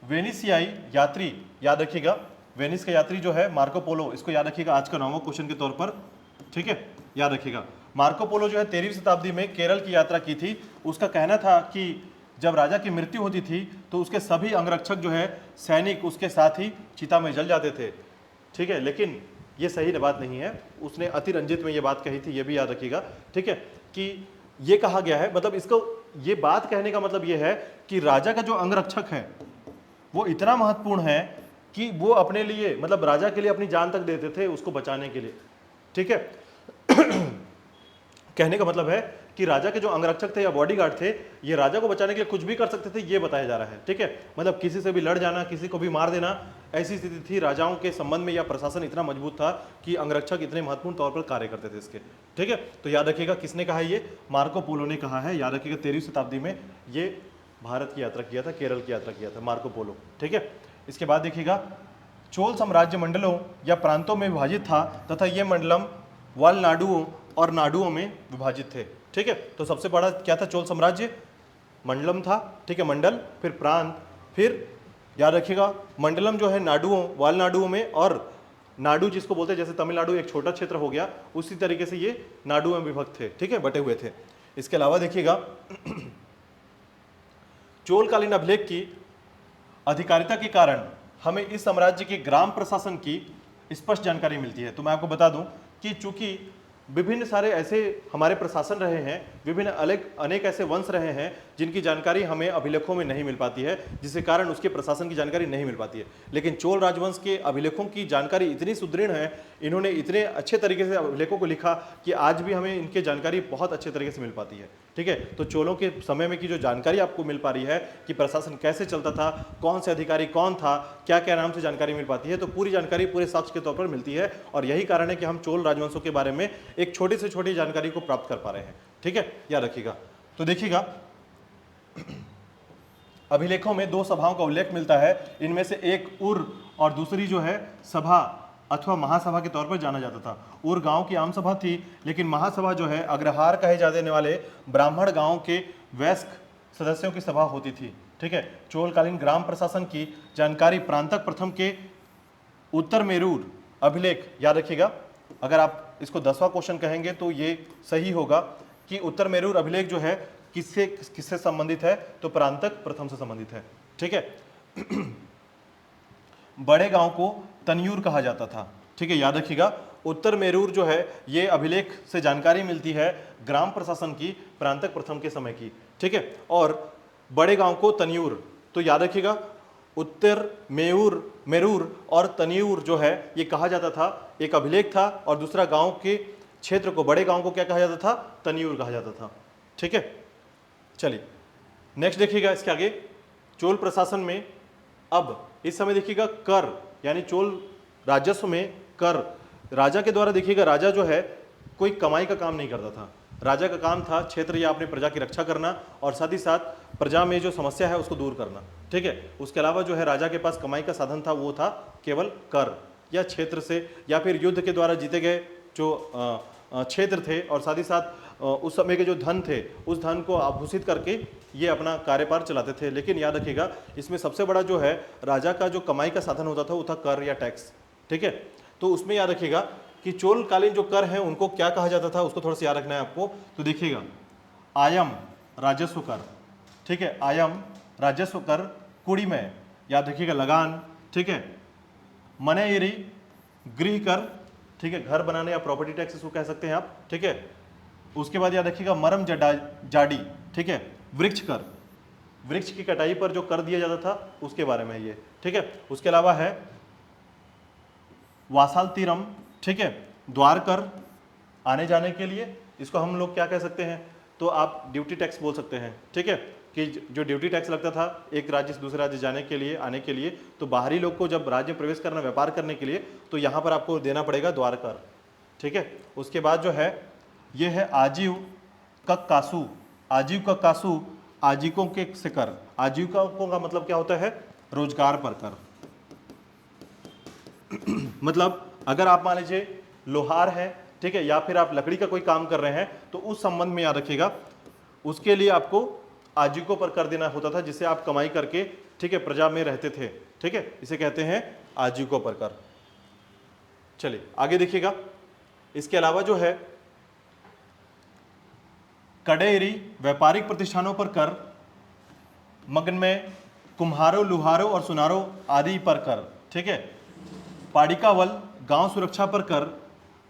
वेनिसियाई यात्री, याद रखिएगा वेनिस का यात्री जो है मार्को पोलो, इसको याद रखिएगा आज का 9वां क्वेश्चन के तौर पर। ठीक है, याद रखिएगा मार्को पोलो जो है 13वीं शताब्दी में केरल की यात्रा की थी। उसका कहना था कि जब राजा की मृत्यु होती थी तो उसके सभी अंगरक्षक जो है सैनिक उसके साथ ही चिता में जल जाते थे। ठीक है, लेकिन ये सही बात नहीं है, उसने अतिरंजित में ये बात कही थी, ये भी याद रखिएगा। ठीक है, कि ये कहा गया है, मतलब इसको ये बात कहने का मतलब ये है कि राजा का जो अंगरक्षक है वो इतना महत्वपूर्ण है कि वो अपने लिए, मतलब राजा के लिए अपनी जान तक देते थे उसको बचाने के लिए। ठीक है कहने का मतलब है कि राजा के जो अंगरक्षक थे या बॉडीगार्ड थे, ये राजा को बचाने के लिए कुछ भी कर सकते थे, ये बताया जा रहा है। ठीक है, मतलब किसी से भी लड़ जाना, किसी को भी मार देना, ऐसी स्थिति थी राजाओं के संबंध में, या प्रशासन इतना मजबूत था कि अंगरक्षक इतने महत्वपूर्ण तौर पर कार्य करते थे इसके। ठीक है, तो याद रखिएगा किसने कहा, ये मार्को पोलो ने कहा है। याद रखिएगा 13वीं शताब्दी में ये भारत की यात्रा किया था, केरल की यात्रा किया था मार्को पोलो। ठीक है, इसके बाद देखिएगा चोल साम्राज्य मंडलों या प्रांतों में विभाजित था तथा ये मंडलम वालनाडुओं और नाडुओं में विभाजित थे। ठीक है, तो सबसे बड़ा क्या था, चोल साम्राज्य मंडलम था। ठीक है, मंडल, फिर प्रांत, फिर याद रखिएगा मंडलम जो है नाडुओं, वालनाडुओं में, और नाडु जिसको बोलते हैं, जैसे तमिलनाडु एक छोटा क्षेत्र हो गया, उसी तरीके से ये नाडुओं में विभक्त थे। ठीक है, बटे हुए थे। इसके अलावा देखिएगा चोलकालीन अभिलेख की अधिकारिता के कारण हमें इस साम्राज्य के ग्राम प्रशासन की स्पष्ट जानकारी मिलती है। तो मैं आपको बता दूं कि चूंकि विभिन्न सारे ऐसे हमारे प्रशासन रहे हैं, विभिन्न अनेक ऐसे वंश रहे हैं जिनकी जानकारी हमें अभिलेखों में नहीं मिल पाती है, जिसके कारण उसके प्रशासन की जानकारी नहीं मिल पाती है। लेकिन चोल राजवंश के अभिलेखों की जानकारी इतनी सुदृढ़ है, इन्होंने इतने अच्छे तरीके से अभिलेखों को लिखा कि आज भी हमें इनकी जानकारी बहुत अच्छे तरीके से मिल पाती है। ठीक है, तो चोलों के समय में की जो जानकारी आपको मिल पा रही है कि प्रशासन कैसे चलता था, कौन से अधिकारी कौन था, क्या क्या नाम से जानकारी मिल पाती है, तो पूरी जानकारी पूरे साक्ष्य के तौर पर मिलती है। और यही कारण है कि हम चोल राजवंशों के बारे में एक छोटी से छोटी जानकारी को प्राप्त कर पा रहे हैं। ठीक है, याद रखिएगा। तो देखिएगा अभिलेखों में 2 सभाओं का उल्लेख मिलता है, इनमें से एक उर और दूसरी जो है सभा अथवा महासभा के तौर पर जाना जाता था। उर गांव की आम सभा थी, लेकिन महासभा जो है अग्रहार कहे जाने वाले ब्राह्मण गांव के वयस्क सदस्यों की सभा होती थी। ठीक है, चोलकालीन ग्राम प्रशासन की जानकारी प्रांतक प्रथम के उत्तर मेरूर अभिलेख, याद रखिएगा अगर आप इसको 10वां क्वेश्चन कहेंगे तो ये सही होगा कि उत्तर मेरूर अभिलेख जो है किससे संबंधित है, तो प्रांतक प्रथम से संबंधित है। ठीक है बड़े गांव को तनियूर कहा जाता था। ठीक है, याद रखिएगा उत्तर मेरूर जो है ये अभिलेख से जानकारी मिलती है ग्राम प्रशासन की प्रांतक प्रथम के समय की। ठीक है, और बड़े गांव को तनियूर, तो याद रखिएगा उत्तर मेरूर और तनियूर जो है ये कहा जाता था, एक अभिलेख था, और दूसरा गांव के क्षेत्र को, बड़े गांव को क्या कहा जाता था, तनियूर कहा जाता था। ठीक है, चलिए नेक्स्ट देखिएगा इसके आगे चोल प्रशासन में। अब इस समय देखिएगा कर, यानी चोल राजस्व में कर राजा के द्वारा, देखिएगा राजा जो है कोई कमाई का काम नहीं करता था। राजा का काम था क्षेत्र या अपनी प्रजा की रक्षा करना और साथ ही साथ प्रजा में जो समस्या है उसको दूर करना। ठीक है, उसके अलावा जो है राजा के पास कमाई का साधन था वो था केवल कर, या क्षेत्र से या फिर युद्ध के द्वारा जीते गए जो क्षेत्र थे, और साथ ही साथ उस समय के जो धन थे उस धन को आभूषित करके ये अपना कार्यभार चलाते थे। लेकिन याद रखिएगा इसमें सबसे बड़ा जो है राजा का जो कमाई का साधन होता था वो था कर या टैक्स। ठीक है, तो उसमें याद रखिएगा कि चोलकालीन जो कर हैं उनको क्या कहा जाता था, उसको थोड़ा सा याद रखना है आपको। तो देखिएगा आयम राजस्व कर, ठीक है, आयम राजस्व कर, कुड़ीमय याद रखिएगा लगान, ठीक है, मनयरी गृह कर, ठीक है, घर बनाने या प्रॉपर्टी टैक्स इसको कह सकते हैं आप। ठीक है, उसके बाद याद रखिएगा मरम जाडी, ठीक है, वृक्ष कर, वृक्ष की कटाई पर जो कर दिया जाता था उसके बारे में ये। ठीक है, उसके अलावा है वासाल तीरम, ठीक है, द्वार कर आने जाने के लिए, इसको हम लोग क्या कह सकते हैं, तो आप ड्यूटी टैक्स बोल सकते हैं। ठीक है, कि जो ड्यूटी टैक्स लगता था एक राज्य से दूसरे राज्य जाने के लिए, आने के लिए, तो बाहरी लोग को जब राज्य में प्रवेश करना, व्यापार करने के लिए, तो यहाँ पर आपको देना पड़ेगा द्वार कर। ठीक है, उसके बाद जो है ये है आजीव कक्कासु, आजीव कक्कासु आजीविकों के से कर, आजीविकों का मतलब क्या होता है, रोजगार पर कर, मतलब अगर आप मान लीजिए लोहार है, ठीक है, या फिर आप लकड़ी का कोई काम कर रहे हैं, तो उस संबंध में याद रखिएगा उसके लिए आपको आजीविकों पर कर देना होता था, जिससे आप कमाई करके, ठीक है, प्रजा में रहते थे, ठीक है, इसे कहते हैं आजीविकों पर कर। चलिए आगे देखिएगा, इसके अलावा जो है कडेरी व्यापारिक प्रतिष्ठानों पर कर, मगन में कुम्हारों, लुहारों और सुनारों आदि पर कर, ठीक है, पाड़िकावल गांव सुरक्षा पर कर,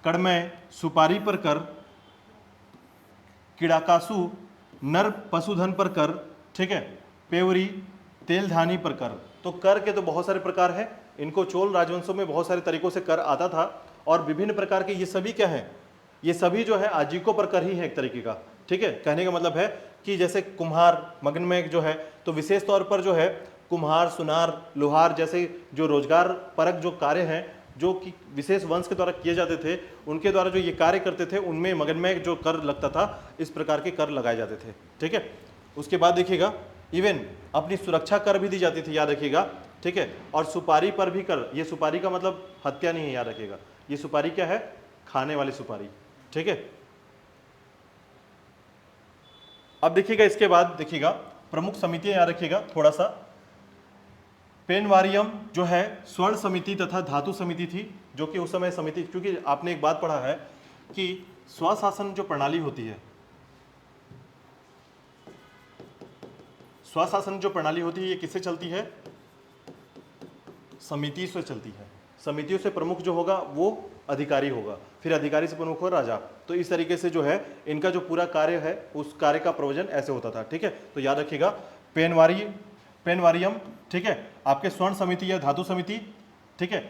कड़मय सुपारी पर कर, किड़ाकासु नर पशुधन पर कर, ठीक है, पेवरी तेल धानी पर कर। तो कर के तो बहुत सारे प्रकार हैं, इनको चोल राजवंशों में बहुत सारे तरीकों से कर आता था, और विभिन्न प्रकार के ये सभी क्या हैं, ये सभी जो है आजीविकों पर कर ही है एक तरीके का, ठीक है। कहने का मतलब है कि जैसे कुम्हार मगन में जो है, तो विशेष तौर पर जो है कुम्हार, सुनार, लोहार जैसे जो रोजगार परक जो कार्य हैं, जो कि विशेष वंश के द्वारा किए जाते थे, उनके द्वारा जो ये कार्य करते थे, उनमें मगन में जो कर लगता था, इस प्रकार के कर लगाए जाते थे, ठीक है। उसके बाद देखिएगा इवन अपनी सुरक्षा कर भी दी जाती थी, याद रखिएगा, ठीक है, और सुपारी पर भी कर। ये सुपारी का मतलब हत्या नहीं है, याद रखिएगा, ये सुपारी क्या है, खाने वाली सुपारी, ठीक है। अब देखिएगा इसके बाद देखिएगा प्रमुख समितियां याद रखिएगा थोड़ा सा। पेनवारियम जो है स्वर्ण समिति तथा धातु समिति थी, जो कि उस समय समिति, क्योंकि आपने एक बात पढ़ा है कि स्वशासन जो प्रणाली होती है, स्वशासन जो प्रणाली होती है, ये किससे चलती है, समिति से चलती है। समितियों से प्रमुख जो होगा वो अधिकारी होगा, फिर अधिकारी से प्रमुख होगा राजा। तो इस तरीके से जो है इनका जो पूरा कार्य है, उस कार्य का प्रयोजन ऐसे होता था, ठीक है। तो याद रखिएगा पेनवारियम, ठीक है, आपके स्वर्ण समिति या धातु समिति, ठीक है।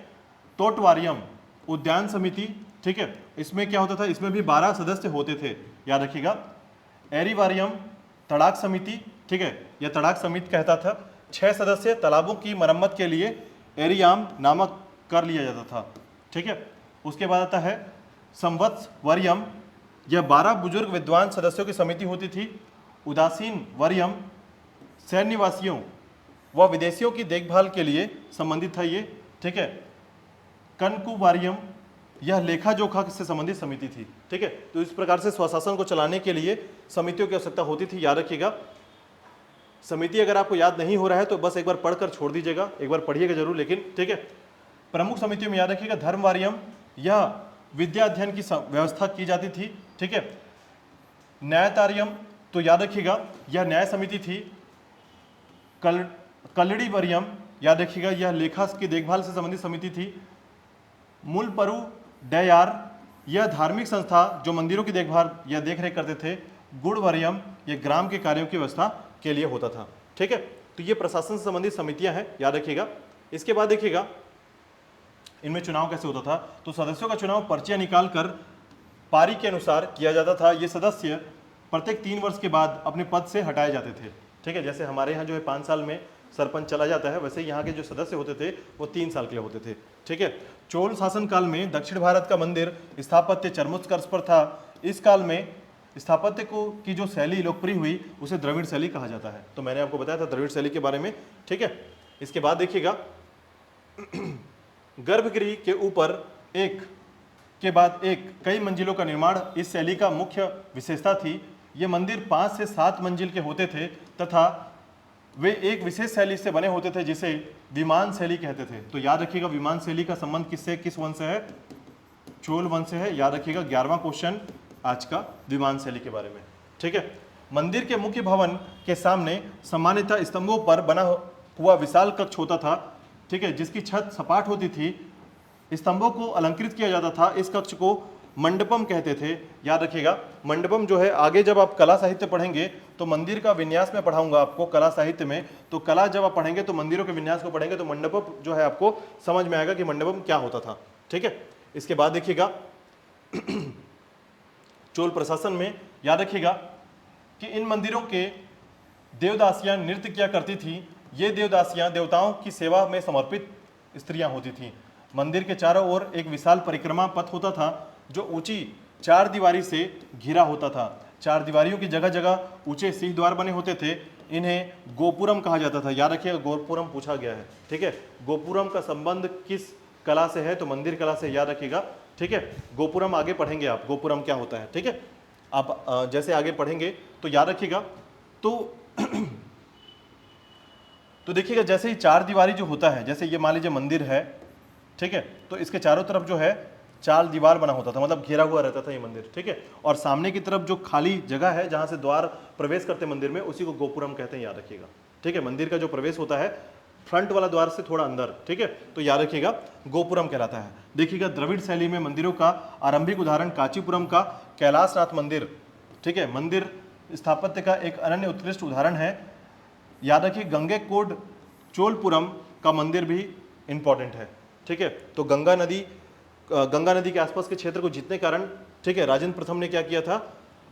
तोटवारियम उद्यान समिति, ठीक है, इसमें क्या होता था, इसमें भी 12 सदस्य होते थे, याद रखिएगा। एरीवारियम तड़ाक समिति, ठीक है, यह तड़ाक समिति कहता था। 6 सदस्य तालाबों की मरम्मत के लिए एरियाम नामक कर लिया जाता था, ठीक है। उसके बाद आता है संवत्स वरियम, यह 12 बुजुर्ग विद्वान सदस्यों की समिति होती थी। उदासीन वरियम सैन्यवासियों व विदेशियों की देखभाल के लिए संबंधित था ये, ठीक है। कनकुवारियम यह लेखा जोखा से संबंधित समिति थी, ठीक है। तो इस प्रकार से स्वशासन को चलाने के लिए समितियों की आवश्यकता होती थी, याद रखिएगा। समिति अगर आपको याद नहीं हो रहा है तो बस एक बार पढ़कर छोड़ दीजिएगा, एक बार पढ़िएगा जरूर लेकिन, ठीक है। प्रमुख समितियों में याद रखिएगा धर्मवारियम, यह विद्या अध्ययन की व्यवस्था की जाती थी, ठीक है। न्यायतारियम, तो याद रखिएगा यह न्याय समिति थी। कलड़ी वरियम, याद रखिएगा यह लेखा की देखभाल से संबंधित समिति थी। मूलपरु डयार, यह धार्मिक संस्था जो मंदिरों की देखभाल या देखरेख करते थे। गुणवरियम, यह ग्राम के कार्यों की व्यवस्था के लिए होता था, ठीक है। तो ये प्रशासन से संबंधित समितियां हैं, याद रखिएगा। इसके बाद देखिएगा इनमें चुनाव कैसे होता था, तो सदस्यों का चुनाव पर्चियां निकाल कर पारी के अनुसार किया जाता था। ये सदस्य प्रत्येक 3 वर्ष के बाद अपने पद से हटाए जाते थे, ठीक है। जैसे हमारे यहाँ जो है 5 साल में सरपंच चला जाता है, वैसे यहाँ के जो सदस्य होते थे वो 3 साल के लिए होते थे, ठीक है। चोल शासन काल में दक्षिण भारत का मंदिर स्थापत्य चरमोत्कर्ष पर था। इस काल में स्थापत्य को की जो शैली लोकप्रिय हुई उसे द्रविड़ शैली कहा जाता है। तो मैंने आपको बताया था द्रविड़ शैली के बारे में, ठीक है। इसके बाद देखिएगा गर्भगृह के ऊपर एक के बाद एक कई मंजिलों का निर्माण इस शैली का मुख्य विशेषता थी। ये मंदिर 5 से 7 मंजिल के होते थे तथा वे एक विशेष शैली से बने होते थे जिसे विमान शैली कहते थे। तो याद रखिएगा विमान शैली का संबंध किससे, किस वंश से है, चोल वंश से है। याद रखिएगा 11वां क्वेश्चन आज का विमान शैली के बारे में, ठीक है। मंदिर के मुख्य भवन के सामने सामान्यतः स्तंभों पर बना हुआ विशाल कक्ष होता था, ठीक है, जिसकी छत सपाट होती थी। स्तंभों को अलंकृत किया जाता था। इस कक्ष को मंडपम कहते थे। याद रखिएगा मंडपम जो है, आगे जब आप कला साहित्य पढ़ेंगे तो मंदिर का विन्यास में पढ़ाऊंगा आपको कला साहित्य में, तो कला जब आप पढ़ेंगे तो मंदिरों के विन्यास को पढ़ेंगे तो मंडपम जो है आपको समझ में आएगा कि मंडपम क्या होता था, ठीक है। इसके बाद देखिएगा चोल प्रशासन में याद रखिएगा कि इन मंदिरों के देवदासियां नृत्य किया करती थी। ये देवदासियां देवताओं की सेवा में समर्पित स्त्रियां होती थीं। मंदिर के चारों ओर एक विशाल परिक्रमा पथ होता था जो ऊंची 4 दीवारी से घिरा होता था। 4 दीवारियों की जगह जगह ऊंचे सिंह द्वार बने होते थे। इन्हें गोपुरम कहा जाता था। याद रखिएगा गोपुरम पूछा गया है, ठीक है। गोपुरम का संबंध किस कला से है, तो मंदिर कला से याद रखिएगा, ठीक है। गोपुरम आगे पढ़ेंगे आप, गोपुरम क्या होता है, ठीक है। आप जैसे आगे पढ़ेंगे तो याद रखिएगा। तो तो देखिएगा, जैसे ही चार दीवारी जो होता है, जैसे ये मान लीजिए मंदिर है, ठीक है, तो इसके चारों तरफ जो है चार दीवार बना होता था, मतलब घेरा हुआ रहता था ये मंदिर, ठीक है। और सामने की तरफ जो खाली जगह है जहां से द्वार प्रवेश करते मंदिर में, उसी को गोपुरम कहते हैं, याद रखिएगा, ठीक है। मंदिर का जो प्रवेश होता है फ्रंट वाला द्वार से थोड़ा अंदर, ठीक है, तो याद रखिएगा गोपुरम कहलाता है। देखिएगा, द्रविड़ शैली में मंदिरों का आरंभिक उदाहरण कांचीपुरम का कैलाशनाथ मंदिर, ठीक है, मंदिर स्थापत्य का एक अनन्य उत्कृष्ट उदाहरण है। याद रखिए, गंगेकोंड चोलपुरम का मंदिर भी इंपॉर्टेंट है, ठीक है। तो गंगा नदी के आसपास के क्षेत्र को जीतने कारण, ठीक है, राजेंद्र प्रथम ने क्या किया था,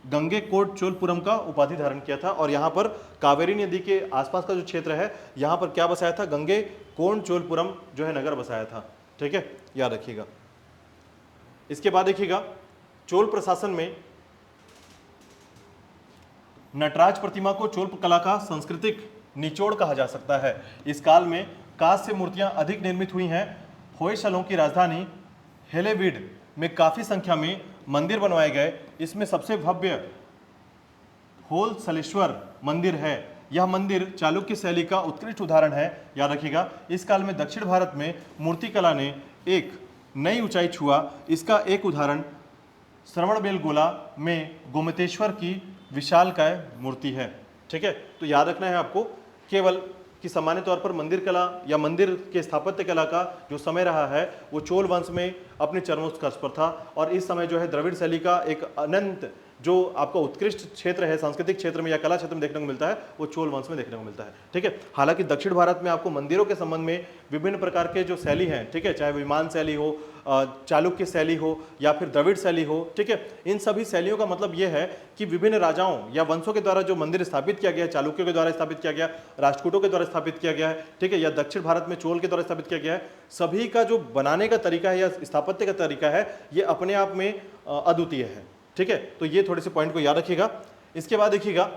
गंगेकोंड चोलपुरम का उपाधि धारण किया था। और यहाँ पर कावेरी नदी के आसपास का जो क्षेत्र है, यहाँ पर क्या बसाया था, गंगेकोंड चोलपुरम जो है नगर बसाया था, ठीक है, याद रखिएगा। इसके बाद देखिएगा, चोल प्रशासन में नटराज प्रतिमा को चोल कला का सांस्कृतिक निचोड़ कहा जा सकता है। इस काल में कांस्य मूर्तियां अधिक निर्मित हुई हैं। होयसलों की राजधानी हेलेविड में काफी संख्या में मंदिर बनवाए गए। इसमें सबसे भव्य होयसलेश्वर मंदिर है। यह मंदिर चालुक्य शैली का उत्कृष्ट उदाहरण है, याद रखिएगा। इस काल में दक्षिण भारत में मूर्तिकला ने एक नई ऊंचाई छुआ। इसका एक उदाहरण श्रवणबेलगोला में गोमतेश्वर की विशालकाय मूर्ति है, ठीक है। तो याद रखना है आपको केवल कि सामान्य तौर पर मंदिर कला या मंदिर के स्थापत्य कला का जो समय रहा है वो चोल वंश में अपने चरमोत्कर्ष पर था। और इस समय जो है द्रविड़ शैली का एक अनंत जो आपका उत्कृष्ट क्षेत्र है सांस्कृतिक क्षेत्र में या कला क्षेत्र में देखने को मिलता है, वो चोल वंश में देखने को मिलता है, ठीक है। हालांकि दक्षिण भारत में आपको मंदिरों के संबंध में विभिन्न प्रकार के जो शैली हैं, ठीक है, चाहे विमान शैली हो, चालुक्य शैली हो या फिर द्रविड़ शैली हो, ठीक है, इन सभी शैलियों का मतलब यह है कि विभिन्न राजाओं या वंशों के द्वारा जो मंदिर स्थापित किया गया है, चालुक्यों के द्वारा स्थापित किया गया, राष्ट्रकूटों के द्वारा स्थापित किया गया है, ठीक है, या दक्षिण भारत में चोल के द्वारा स्थापित किया गया है, सभी का जो बनाने का तरीका है या स्थापत्य का तरीका है, ये अपने आप में अद्वितीय है, ठीक है। तो ये थोड़े से पॉइंट को याद रखिएगा। इसके बाद देखिएगा,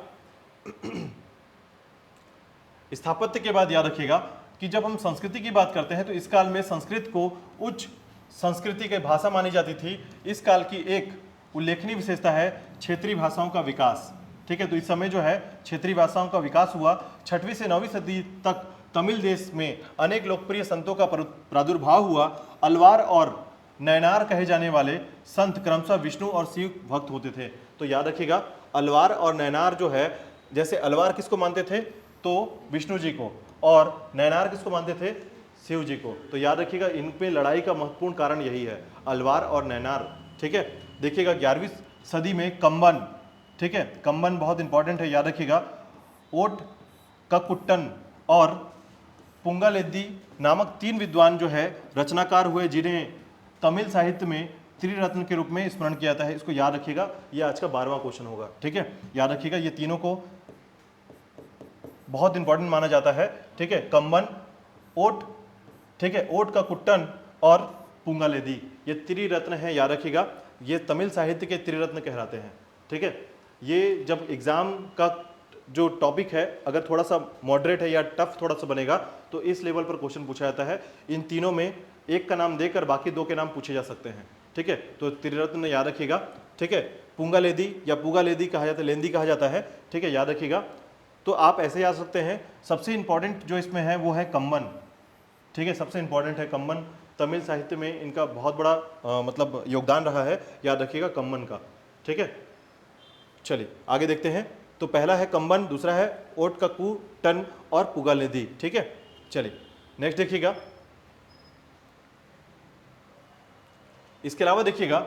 स्थापत्य के बाद याद रखिएगा कि जब हम संस्कृति की बात करते हैं तो इस काल में संस्कृत को उच्च संस्कृति की भाषा मानी जाती थी। इस काल की एक उल्लेखनीय विशेषता है क्षेत्रीय भाषाओं का विकास, ठीक है। तो इस समय जो है क्षेत्रीय भाषाओं का विकास हुआ। 6वीं से 9वीं सदी तक तमिल देश में अनेक लोकप्रिय संतों का प्रादुर्भाव हुआ। अलवार और नयनार कहे जाने वाले संत क्रमशः विष्णु और शिव भक्त होते थे। तो याद रखिएगा, अलवार और नयनार जो है, जैसे अलवार किसको मानते थे, तो विष्णु जी को, और नयनार किसको मानते थे, शिव जी को। तो याद रखिएगा, इन पे लड़ाई का महत्वपूर्ण कारण यही है, अलवार और नयनार, ठीक है। देखिएगा 11वीं सदी में कंबन, ठीक है, कंबन बहुत इंपॉर्टेंट है, याद रखिएगा। ओट ककुट्टन और पुंगालेद्दी नामक 3 विद्वान जो है रचनाकार हुए, जिन्हें तमिल साहित्य में त्रिरत्न के रूप में स्मरण किया जाता है। इसको याद रखिएगा, ये आज का 12वां क्वेश्चन होगा, ठीक है, याद रखिएगा। ये तीनों को बहुत इंपॉर्टेंट माना जाता है, ठीक है। कंबन, ओट, ठीक है, ओट का कुट्टन और पुंगालेदी, ये त्रिरत्न है, याद रखिएगा। ये तमिल साहित्य के त्रिरत्न कहलाते हैं, ठीक है। ये जब एग्जाम का जो टॉपिक है अगर थोड़ा सा मॉडरेट है या टफ थोड़ा सा बनेगा तो इस लेवल पर क्वेश्चन पूछा जाता है। इन तीनों में एक का नाम देकर बाकी 2 के नाम पूछे जा सकते हैं, ठीक है। तो त्रिरत्न याद रखिएगा, ठीक है। पुंगालेदी या पुगालेदी कहा जाता है, लेंदी कहा जाता है, ठीक है, याद रखिएगा। तो आप ऐसे याद सकते हैं। सबसे इंपॉर्टेंट जो इसमें है वो है कंबन, ठीक है, सबसे इंपॉर्टेंट है कंबन। तमिल साहित्य में इनका बहुत बड़ा मतलब योगदान रहा है, याद रखिएगा कंबन का, ठीक है। चलिए आगे देखते हैं। तो पहला है कंबन, दूसरा है ओट ककुट्टन और पुगालेदी, ठीक है। चलिए नेक्स्ट देखिएगा। इसके अलावा देखिएगा,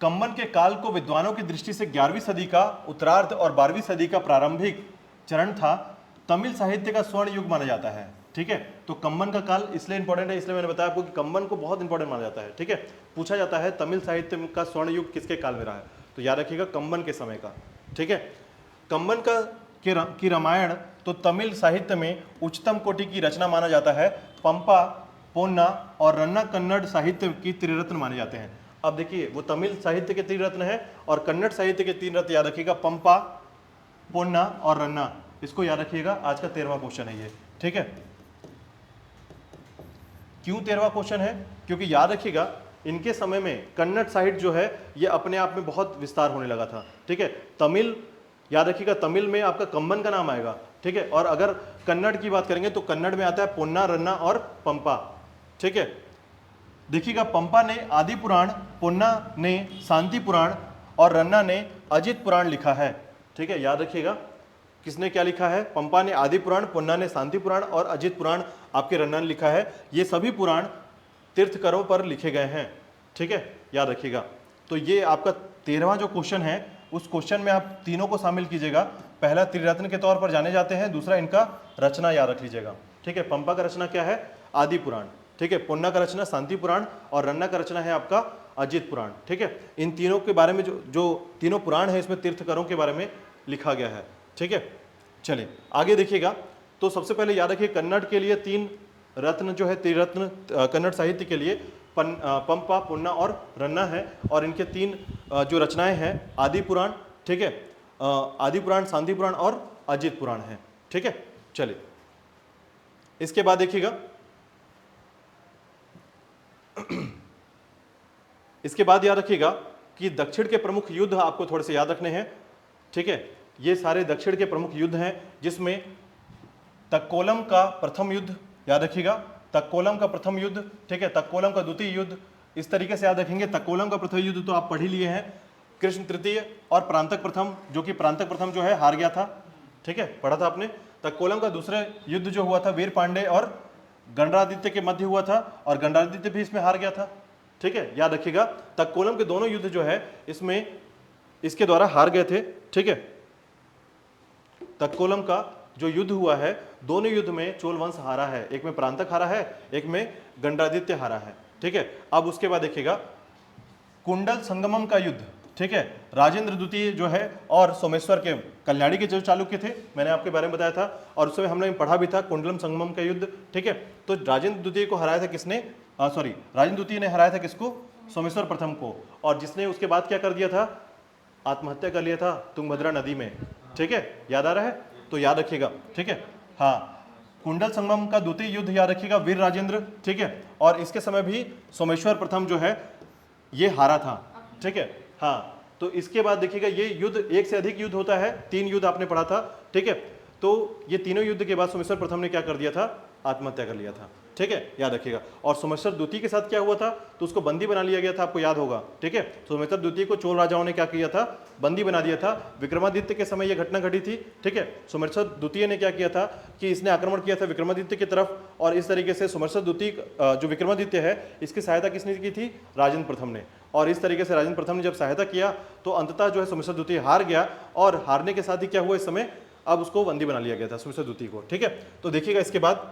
कंबन के काल को विद्वानों की दृष्टि से 11वीं सदी का उत्तरार्ध और 12वीं सदी का प्रारंभिक चरण था। तमिल साहित्य का स्वर्ण युग माना जाता है, ठीक है। तो कंबन का काल इसलिए इंपॉर्टेंट है, इसलिए मैंने बताया आपको कि कंबन को बहुत इंपॉर्टेंट माना जाता है, ठीक है। पूछा जाता है तमिल साहित्य का स्वर्ण युग किसके काल में रहा है, तो याद रखिएगा कंबन के समय का, ठीक है। कंबन की रामायण तो तमिल साहित्य में उच्चतम कोटि की रचना माना जाता है। पंपा, पोन्ना और रन्ना कन्नड़ साहित्य की त्रिरत्न माने जाते हैं। अब देखिए, वो तमिल साहित्य के 3 रत्न है और कन्नड़ साहित्य के 3 रत्न याद रखिएगा, पंपा, पोन्ना और रन्ना। इसको याद रखिएगा, आज का 13वां क्वेश्चन है ये, ठीक है। क्यों 13वां क्वेश्चन है? क्योंकि याद रखिएगा इनके समय में कन्नड़ साहित्य जो है ये अपने आप में बहुत विस्तार होने लगा था। ठीक है, तमिल, याद रखिएगा तमिल में आपका कम्बन का नाम आएगा। ठीक है, और अगर कन्नड़ की बात करेंगे तो कन्नड़ में आता है पोन्ना, रन्ना और पंपा। ठीक है, देखिएगा पंपा ने आदि पुराण, पोन्ना ने शांति पुराण और रन्ना ने अजित पुराण लिखा है। ठीक है, याद रखिएगा किसने क्या लिखा है? पंपा ने आदि पुराण, पुन्ना ने शांति पुराण और अजित पुराण आपके रन्ना ने लिखा है। ये सभी पुराण तीर्थकरों पर लिखे गए हैं। ठीक है, याद रखिएगा। तो ये आपका 13वां जो क्वेश्चन है उस क्वेश्चन में आप तीनों को शामिल कीजिएगा। पहला त्रिरत्न के तौर पर जाने जाते हैं, दूसरा इनका रचना याद रख लीजिएगा। ठीक है, पंपा का रचना क्या है? आदि पुराण। ठीक है, पुन्ना का रचना शांति पुराण और रन्ना का रचना है आपका अजित पुराण। ठीक है, इन तीनों के बारे में जो तीनों पुराण है इसमें तीर्थकरों के बारे में लिखा गया है। ठीक है, चलिए आगे देखिएगा। तो सबसे पहले याद रखिए कन्नड़ के लिए 3 रत्न जो है, त्रिरत्न कन्नड़ साहित्य के लिए पंपा, पुन्ना और रन्ना है। और इनके 3 जो रचनाएं हैं आदि पुराण, ठीक है, आदि पुराण, शांति पुराण और अजित पुराण है। ठीक है, चलिए इसके बाद देखिएगा इसके बाद याद रखिएगा कि दक्षिण के प्रमुख युद्ध आपको थोड़े से याद रखने हैं। ठीक है, ये सारे दक्षिण के प्रमुख युद्ध हैं जिसमें तक्कोलम का प्रथम युद्ध याद रखिएगा, तक्कोलम का प्रथम युद्ध। ठीक है, तक्कोलम का द्वितीय युद्ध, इस तरीके से याद रखेंगे। तक्कोलम का प्रथम युद्ध तो आप पढ़ ही लिए हैं, कृष्ण तृतीय और प्रांतक प्रथम, जो कि प्रांतक प्रथम जो है हार गया था। ठीक है, पढ़ा था आपने। तक्कोलम का दूसरा युद्ध जो हुआ था वीर पांडे और गणरादित्य के मध्य हुआ था और गणरादित्य भी इसमें हार गया था। ठीक है, याद रखिएगा तक्कोलम के दोनों युद्ध जो है इसमें इसके द्वारा हार गए थे। ठीक है, तक्कोलम का जो युद्ध हुआ है दोनों युद्ध में चोल वंश हारा है, एक में प्रांतक हारा है, एक में गणरादित्य हारा है। ठीक है, अब उसके बाद देखिएगा कुंडल संगमम का युद्ध। ठीक है, राजेंद्र द्वितीय जो है और सोमेश्वर के कल्याणी के जो चालुक्य थे, मैंने आपके बारे में बताया था और उस समय हमने पढ़ा भी था कुंडलम संगमम का युद्ध। ठीक है, तो राजेंद्र द्वितीय को हराया था किसने? राजेंद्र द्वितीय ने हराया था किसको? सोमेश्वर प्रथम को। और जिसने उसके बाद क्या कर दिया था? आत्महत्या कर लिया था तुंगभद्रा नदी में। ठीक है, याद आ रहा है? तो याद रखिएगा। ठीक है, हाँ, कुंडल संगमम का द्वितीय युद्ध याद रखिएगा, वीर राजेंद्र। ठीक है, और इसके समय भी सोमेश्वर प्रथम जो है ये हारा था। ठीक है, हाँ, तो इसके बाद देखिएगा ये युद्ध, एक से अधिक युद्ध होता है, 3 युद्ध आपने पढ़ा था। ठीक है, तो ये तीनों युद्ध के बाद सोमेश्वर प्रथम ने क्या कर दिया था? आत्महत्या कर लिया था। ठीक है, याद रखिएगा। और सोमेश्वर द्वितीय के साथ क्या हुआ था? तो उसको बंदी बना लिया गया था, आपको याद होगा। ठीक है, सोमेश्वर द्वितीय को चोल राजाओं ने क्या किया था? बंदी बना दिया था। विक्रमादित्य के समय यह घटना घटी थी। ठीक है, सोमेश्वर द्वितीय ने क्या किया था कि इसने आक्रमण किया था विक्रमादित्य की तरफ, और इस तरीके से सोमेश्वर द्वितीय जो विक्रमादित्य है इसकी सहायता किसने की थी? राजेंद्र प्रथम ने। और इस तरीके से राजेंद्र प्रथम ने जब सहायता किया तो अंततः जो है सोमेश्वर द्वितीय हार गया, और हारने के साथ ही क्या हुआ इस समय? अब उसको बंदी बना लिया गया था सोमेश्वर द्वितीय को। ठीक है, तो देखिएगा इसके बाद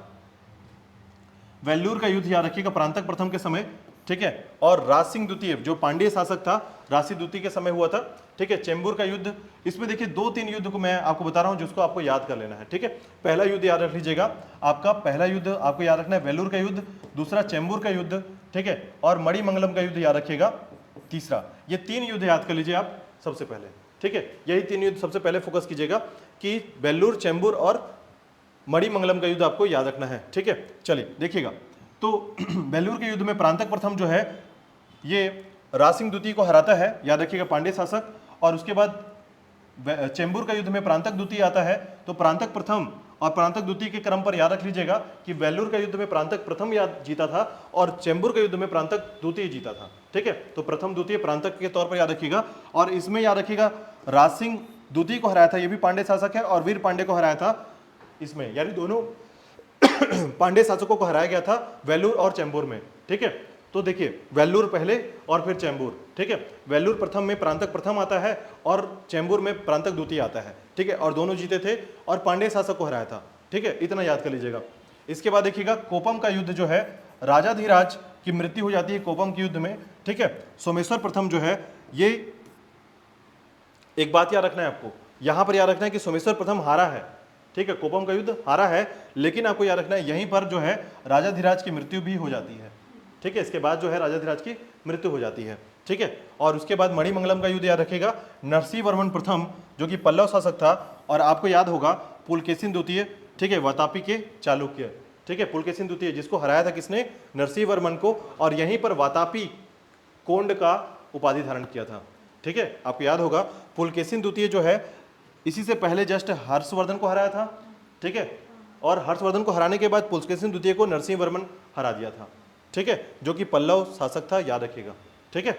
वेल्लूर का युद्ध याद रखिएगा, प्रांतक प्रथम के समय। ठीक है, और राज सिंह द्वितीय जो पांड्य शासक था, राज सिंह द्वितीय के समय हुआ था। ठीक है, चेंबूर का युद्ध, इसमें देखिए 2-3 युद्ध को मैं आपको बता रहा हूं जिसको आपको याद कर लेना है। ठीक है, पहला युद्ध याद रख लीजिएगा, आपका पहला युद्ध आपको याद रखना है वेल्लूर का युद्ध, दूसरा चेंबूर का युद्ध। ठीक है, और मणिमंगलम का युद्ध याद रखिएगा तीसरा। ये 3 युद्ध याद कर लीजिए आप सबसे पहले। ठीक है, यही 3 युद्ध सबसे पहले फोकस कीजिएगा कि वेल्लूर, चेंबूर और मणिमंगलम का युद्ध आपको याद रखना है। ठीक है, चलिए देखिएगा, तो वेल्लूर के युद्ध में प्रांतक प्रथम जो है ये राज सिंह द्वितीय को हराता है, याद रखिएगा, पांड्य शासक। और उसके बाद चेंबूर का युद्ध में प्रांतक द्वितीय आता है। तो प्रांतक प्रथम और प्रांतक द्वितीय के क्रम पर याद रख लीजिएगा कि वेल्लूर का युद्ध में प्रांतक प्रथम जीता था और चेंबूर के युद्ध में प्रांतक द्वितीय जीता था। ठीक है, तो प्रथम द्वितीय प्रांतक के तौर पर याद रखिएगा। और इसमें याद रखिएगा राज सिंह द्वितीय को हराया था, ये भी पांड्य शासक है, और वीर पांडे को हराया था इसमें, यानी दोनों पांड्य शासकों को हराया गया था वेल्लूर और चेंबूर में। ठीक है, तो देखिए वेल्लूर पहले और फिर चेंबूर। ठीक है, वेल्लूर प्रथम में प्रांतक प्रथम आता है और चेंबूर में प्रांतक द्वितीय आता है। ठीक है, और दोनों जीते थे और पांड्य शासक को हराया था। ठीक है, इतना याद कर लीजिएगा। इसके बाद देखिएगा कोपम का युद्ध जो है, राजाधिराज की मृत्यु हो जाती है कोपम के युद्ध में। ठीक है, सोमेश्वर प्रथम जो है, ये एक बात याद रखना है आपको, यहां पर याद रखना है कि सोमेश्वर प्रथम हारा है। ठीक है, कोपम का युद्ध हारा है, लेकिन आपको याद रखना है यहीं पर जो है राजाधिराज की मृत्यु भी हो जाती है। ठीक है, इसके बाद जो है राजाधिराज की मृत्यु हो जाती है। ठीक है, और उसके बाद मणिमंगलम का युद्ध याद रखेगा, नरसिंह वर्मन प्रथम जो कि पल्लव शासक था, और आपको याद होगा पुलकेशिन द्वितीय। ठीक है, वातापी के चालुक्य। ठीक है, पुलकेशिन द्वितीय, जिसको हराया था किसने, नरसिंह वर्मन को, और यहीं पर वातापी कोंड का उपाधि धारण किया था। ठीक है, आपको याद होगा पुलकेशिन द्वितीय जो है इसी से पहले जस्ट हर्षवर्धन को हराया था। ठीक है, और हर्षवर्धन को हराने के बाद पुलकेशिन द्वितीय को नरसिंह वर्मन हरा दिया था। ठीक है, जो कि पल्लव शासक था, याद रखिएगा। ठीक है,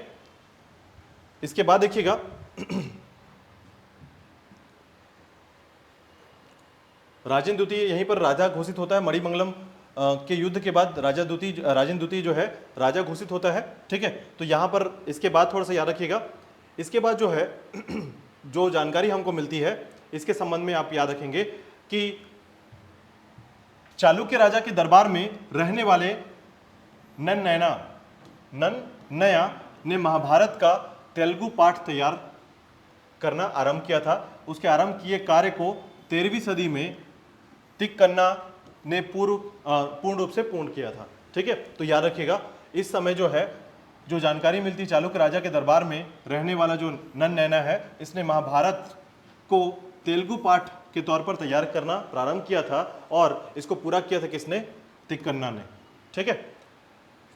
इसके बाद देखिएगा राजेंद्र द्वितीय यहीं पर राजा घोषित होता है। मणिमंगलम के युद्ध के बाद राजेंद्र द्वितीय जो है राजा घोषित होता है। ठीक है, तो यहाँ पर इसके बाद थोड़ा सा याद रखिएगा। इसके बाद जो है जो जानकारी हमको मिलती है इसके संबंध में आप याद रखेंगे कि चालुक्य राजा के दरबार में रहने वाले नन्नया ने महाभारत का तेलुगु पाठ तैयार करना आरंभ किया था। उसके आरंभ किए कार्य को 13वीं सदी में तिक्कन्ना ने पूर्ण रूप से पूर्ण किया था। ठीक है, तो याद रखिएगा इस समय जो है जो जानकारी मिलती चालुक्य राजा के दरबार में रहने वाला जो नन्नया है, इसने महाभारत को तेलुगु पाठ के तौर पर तैयार करना प्रारंभ किया था और इसको पूरा किया था किसने, तिक्कन्ना ने। ठीक है,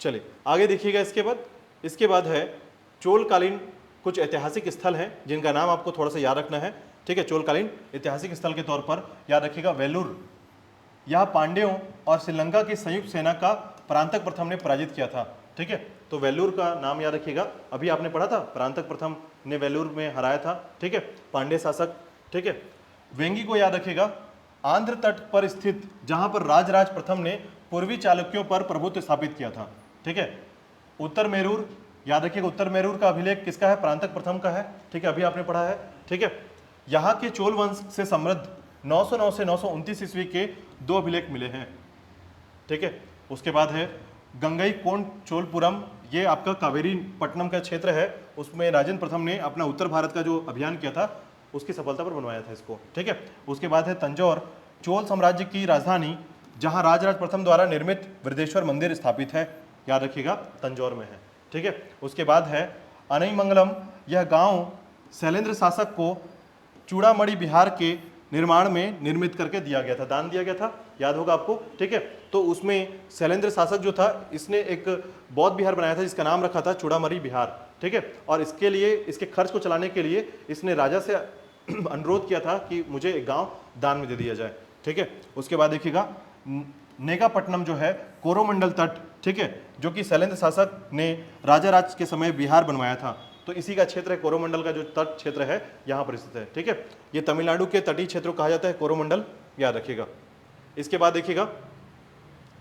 चलिए आगे देखिएगा। इसके बाद है चोलकालीन कुछ ऐतिहासिक स्थल हैं जिनका नाम आपको थोड़ा सा याद रखना है। ठीक है, चोलकालीन ऐतिहासिक स्थल के तौर पर याद रखिएगा वेल्लूर, यह पांड्यों और श्रीलंका की संयुक्त सेना का परांतक प्रथम ने पराजित किया था। ठीक है, तो वेल्लूर का नाम याद रखिएगा, अभी आपने पढ़ा था परांतक प्रथम ने वेल्लूर में हराया था। ठीक है, पांड्य शासक। ठीक है, वेंगी को याद रखिएगा, आंध्र तट पर स्थित जहां पर राजराज प्रथम ने पूर्वी चालुक्यों पर प्रभुत्व स्थापित किया था। ठीक है, उत्तर मेरूर याद रखिएगा, उत्तर मेरूर का अभिलेख किसका है, परांतक प्रथम का है। ठीक है, अभी आपने पढ़ा है। ठीक है, यहाँ के चोल वंश से समृद्ध 909 से 929 ईस्वी के 2 अभिलेख मिले हैं। ठीक है, उसके बाद है गंगई कोंड चोलपुरम, ये आपका कावेरी पट्टनम का क्षेत्र है, उसमें राजेंद्र प्रथम ने अपना उत्तर भारत का जो अभियान किया था उसकी सफलता पर बनवाया था इसको। ठीक है, उसके बाद है तंजौर, चोल साम्राज्य की राजधानी, जहां राजराज प्रथम द्वारा निर्मित वृद्धेश्वर मंदिर स्थापित है, याद रखिएगा तंजौर में है। ठीक है, उसके बाद है अनईमंगलम, यह गांव शैलेंद्र शासक को चूड़ामणि बिहार के निर्माण में निर्मित करके दिया गया था, दान दिया गया था, याद होगा आपको। ठीक है, तो उसमें शैलेंद्र शासक जो था इसने एक बौद्ध विहार बनाया था जिसका नाम रखा था चूड़ामणि बिहार। ठीक है, और इसके लिए इसके खर्च को चलाने के लिए इसने राजा से अनुरोध किया था कि मुझे एक गांव दान में दे दिया जाए। ठीक है, उसके बाद देखिएगा नेगापट्टनम जो है कोरोमंडल तट, ठीक है, जो कि शैलेंद्र शासक ने राजा राज के समय बिहार बनवाया था, तो इसी का क्षेत्र है कोरोमंडल का जो तट क्षेत्र है यहाँ पर स्थित है। ठीक है, ये तमिलनाडु के तटीय क्षेत्रों को कहा जाता है कोरोमंडल, याद रखिएगा। इसके बाद देखिएगा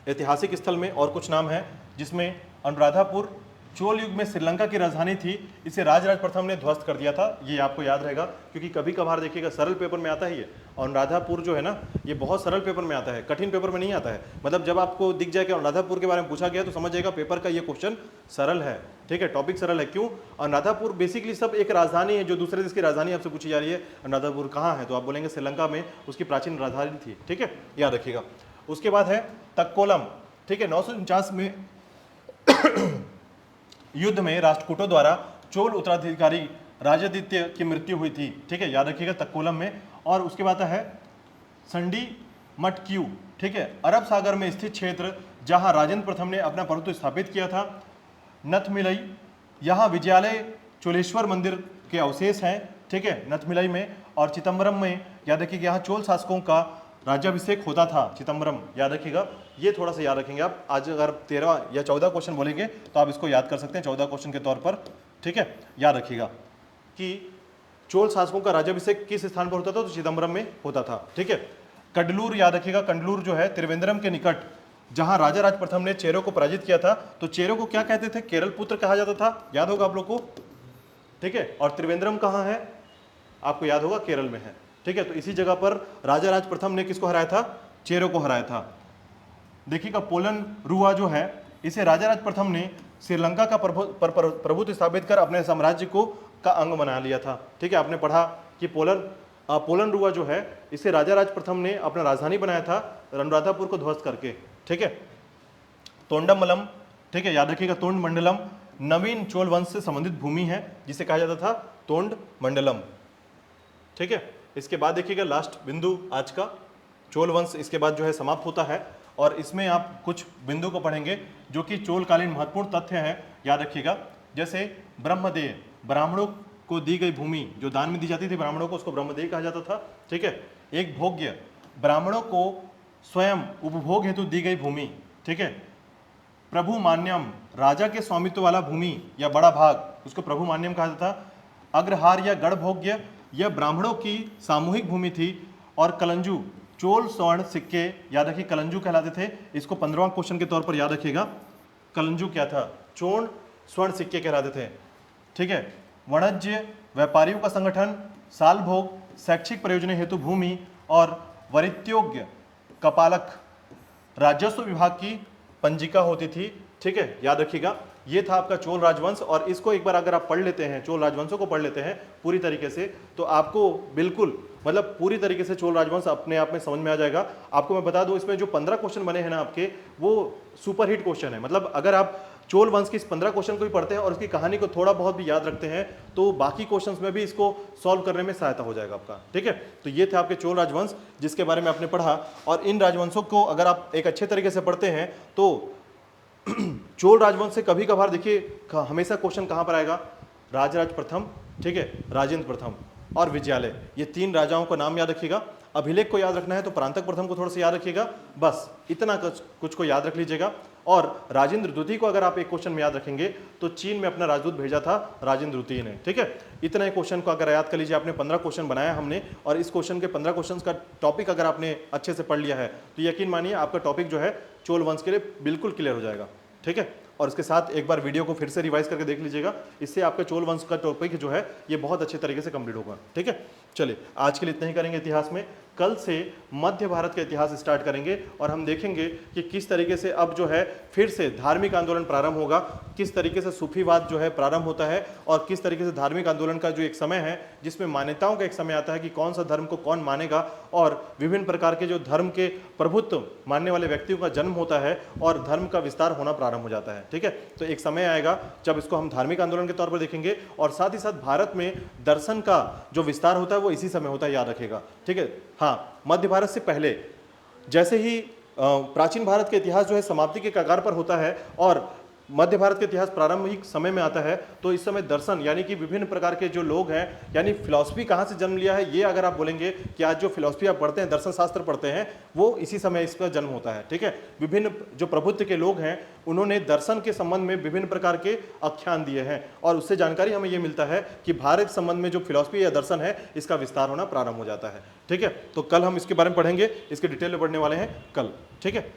ऐतिहासिक स्थल में और कुछ नाम है जिसमें अनुराधापुर चोल युग में श्रीलंका की राजधानी थी, इसे राजराज प्रथम ने ध्वस्त कर दिया था, ये आपको याद रहेगा क्योंकि कभी कभार देखिएगा सरल पेपर में आता है ये। अनुराधापुर जो है ना ये बहुत सरल पेपर में आता है, कठिन पेपर में नहीं आता है। मतलब जब आपको दिख जाए कि अनुराधापुर के बारे में पूछा गया तो समझ जाएगा पेपर का ये क्वेश्चन सरल है। ठीक है, टॉपिक सरल है। क्यों? अनुराधापुर बेसिकली सब एक राजधानी है जो दूसरे देश की राजधानी आपसे पूछी जा रही है। अनुराधापुर कहाँ है तो आप बोलेंगे श्रीलंका में उसकी प्राचीन राजधानी थी। ठीक है, याद रखिएगा। उसके बाद है तक्कोलम। ठीक है, 949 में युद्ध में राष्ट्रकूटों द्वारा चोल उत्तराधिकारी राजादित्य की मृत्यु हुई थी। ठीक है, याद रखिएगा तक्कोलम में। और उसके बाद है संडी मटक्यू। ठीक है, अरब सागर में स्थित क्षेत्र जहां राजेंद्र प्रथम ने अपना प्रभुत्व स्थापित किया था। नथमिलई, यहाँ विजयालय चोलेश्वर मंदिर के अवशेष हैं। ठीक है, नथमिलई में। और चिदम्बरम में याद रखिएगा यहाँ चोल शासकों का राज्याभिषेक होता था, चिदम्बरम, याद रखिएगा। ये थोड़ा सा याद रखेंगे आप। आज अगर 13 या 14 क्वेश्चन बोलेंगे तो आप इसको याद कर सकते हैं 14 क्वेश्चन के तौर पर। ठीक है, याद रखिएगा कि चोल शासकों का राज्याभिषेक किस स्थान पर होता था तो चिदम्बरम में होता था। ठीक है, कंडलूर याद रखिएगा, कंडलूर जो है त्रिवेंद्रम के निकट जहां राजा राज प्रथम ने चेरो को पराजित किया था। तो चेरो को क्या कहते थे? केरल पुत्र कहा जाता था, याद होगा आप लोग को। ठीक है, और त्रिवेंद्रम कहाँ है आपको याद होगा, केरल में है। ठीक है, तो इसी जगह पर राजा राज प्रथम ने किसको हराया था? चेरो को हराया था। देखिएगा पोलन रुआ जो है इसे राजा राज प्रथम ने श्रीलंका का प्रभुत्व स्थापित कर अपने साम्राज्य को का अंग बना लिया था। ठीक है, आपने पढ़ा कि पोलन रुआ जो है इसे राजा राज प्रथम ने अपना राजधानी बनाया था अनुराधापुर को ध्वस्त करके। ठीक है, तोंडमलम, ठीक है, याद रखिएगा तोंड मंडलम नवीन चोल वंश से संबंधित भूमि है जिसे कहा जाता था तोंड मंडलम। ठीक है, इसके बाद देखिएगा लास्ट बिंदु आज का चोल वंश इसके बाद जो है समाप्त होता है और इसमें आप कुछ बिंदु को पढ़ेंगे जो कि चोलकालीन महत्वपूर्ण तथ्य हैं, याद रखिएगा। जैसे ब्रह्मदेय, ब्राह्मणों को दी गई भूमि जो दान में दी जाती थी ब्राह्मणों को, उसको ब्रह्मदेय कहा जाता था, ठीक है। एक भोग्य, ब्राह्मणों को स्वयं उपभोग हेतु दी गई भूमि, ठीक है। प्रभु मान्यम, राजा के स्वामित्व वाला भूमि या बड़ा भाग, उसको प्रभु मान्यम कहा जाता था। अग्रहार या गढ़भोग्य, यह ब्राह्मणों की सामूहिक भूमि थी। और कलंजू, चोल स्वर्ण सिक्के, याद रखिए कलंजू कहलाते थे, इसको 15वां क्वेश्चन के तौर पर याद रखिएगा। कलंजू क्या था? चोल स्वर्ण सिक्के कहलाते थे, ठीक है। वाणिज्य, व्यापारियों का संगठन, साल भोग, शैक्षिक प्रयोजन हेतु भूमि और वरित्योग्य कपालक, राजस्व विभाग की पंजिका होती थी, ठीक है, याद रखिएगा। ये था आपका चोल राजवंश और इसको एक बार अगर आप पढ़ लेते हैं, चोल राजवंशों को पढ़ लेते हैं पूरी तरीके से, तो आपको बिल्कुल मतलब पूरी तरीके से चोल राजवंश अपने आप में समझ में आ जाएगा। आपको मैं बता दूं, इसमें जो 15 क्वेश्चन बने हैं ना आपके, वो सुपर हिट क्वेश्चन है। मतलब अगर आप चोल वंश की इस 15 क्वेश्चन को भी पढ़ते हैं और उसकी कहानी को थोड़ा बहुत भी याद रखते हैं तो बाकी क्वेश्चंस में भी इसको सॉल्व करने में सहायता हो जाएगा आपका, ठीक है। तो ये थे आपके चोल राजवंश जिसके बारे में आपने पढ़ा। और इन राजवंशों को अगर आप एक अच्छे तरीके से पढ़ते हैं तो चोल राजवंश से कभी कभार देखिए हमेशा क्वेश्चन कहां पर आएगा? राजराज प्रथम, ठीक है, राजेंद्र प्रथम और विजयालय, ये 3 राजाओं का नाम याद रखिएगा। अभिलेख को याद रखना है तो परांतक प्रथम को थोड़ा सा याद रखिएगा, बस इतना कुछ को याद रख लीजिएगा। और राजेंद्र द्वितीय को अगर आप एक क्वेश्चन में याद रखेंगे तो चीन में अपना राजदूत भेजा था राजेंद्र द्वितीय ने, ठीक है। इतने क्वेश्चन को अगर याद कर लीजिए, आपने 15 क्वेश्चन बनाया हमने, और इस क्वेश्चन के 15 क्वेश्चन का टॉपिक अगर आपने अच्छे से पढ़ लिया है तो यकीन मानिए आपका टॉपिक जो है चोल वंश के लिए बिल्कुल क्लियर हो जाएगा, ठीक है। और इसके साथ एक बार वीडियो को फिर से रिवाइज करके देख लीजिएगा, इससे आपके चोल वंश का टॉपिक जो है ये बहुत अच्छे तरीके से कंप्लीट होगा, ठीक है। चलिए आज के लिए इतना ही करेंगे इतिहास में। कल से मध्य भारत का इतिहास स्टार्ट करेंगे और हम देखेंगे कि किस तरीके से अब जो है फिर से धार्मिक आंदोलन प्रारंभ होगा, किस तरीके से सूफीवाद जो है प्रारंभ होता है और किस तरीके से धार्मिक आंदोलन का जो एक समय है जिसमें मान्यताओं का एक समय आता है कि कौन सा धर्म को कौन मानेगा, और विभिन्न प्रकार के जो धर्म के प्रभुत्व मानने वाले व्यक्तियों का जन्म होता है और धर्म का विस्तार होना प्रारंभ हो जाता है, ठीक है। तो एक समय आएगा जब इसको हम धार्मिक आंदोलन के तौर पर देखेंगे और साथ ही साथ भारत में दर्शन का जो विस्तार होता है वो इसी समय होता है, याद रखेगा, ठीक है। हाँ, मध्य भारत से पहले जैसे ही प्राचीन भारत का इतिहास जो है समाप्ति के कगार पर होता है और मध्य भारत का इतिहास प्रारंभिक समय में आता है, तो इस समय दर्शन यानी कि विभिन्न प्रकार के जो लोग हैं, यानी फिलॉसफी कहाँ से जन्म लिया है, ये अगर आप बोलेंगे कि आज जो फिलॉसफी आप पढ़ते हैं, दर्शन शास्त्र पढ़ते हैं, वो इसी समय इसका जन्म होता है, ठीक है। विभिन्न जो प्रभुत्व के लोग हैं उन्होंने दर्शन के संबंध में विभिन्न प्रकार के आख्यान दिए हैं और उससे जानकारी हमें ये मिलता है कि भारत संबंध में जो फिलॉसफी या दर्शन है इसका विस्तार होना प्रारंभ हो जाता है, ठीक है। तो कल हम इसके बारे में पढ़ेंगे, इसके डिटेल में पढ़ने वाले हैं कल, ठीक है।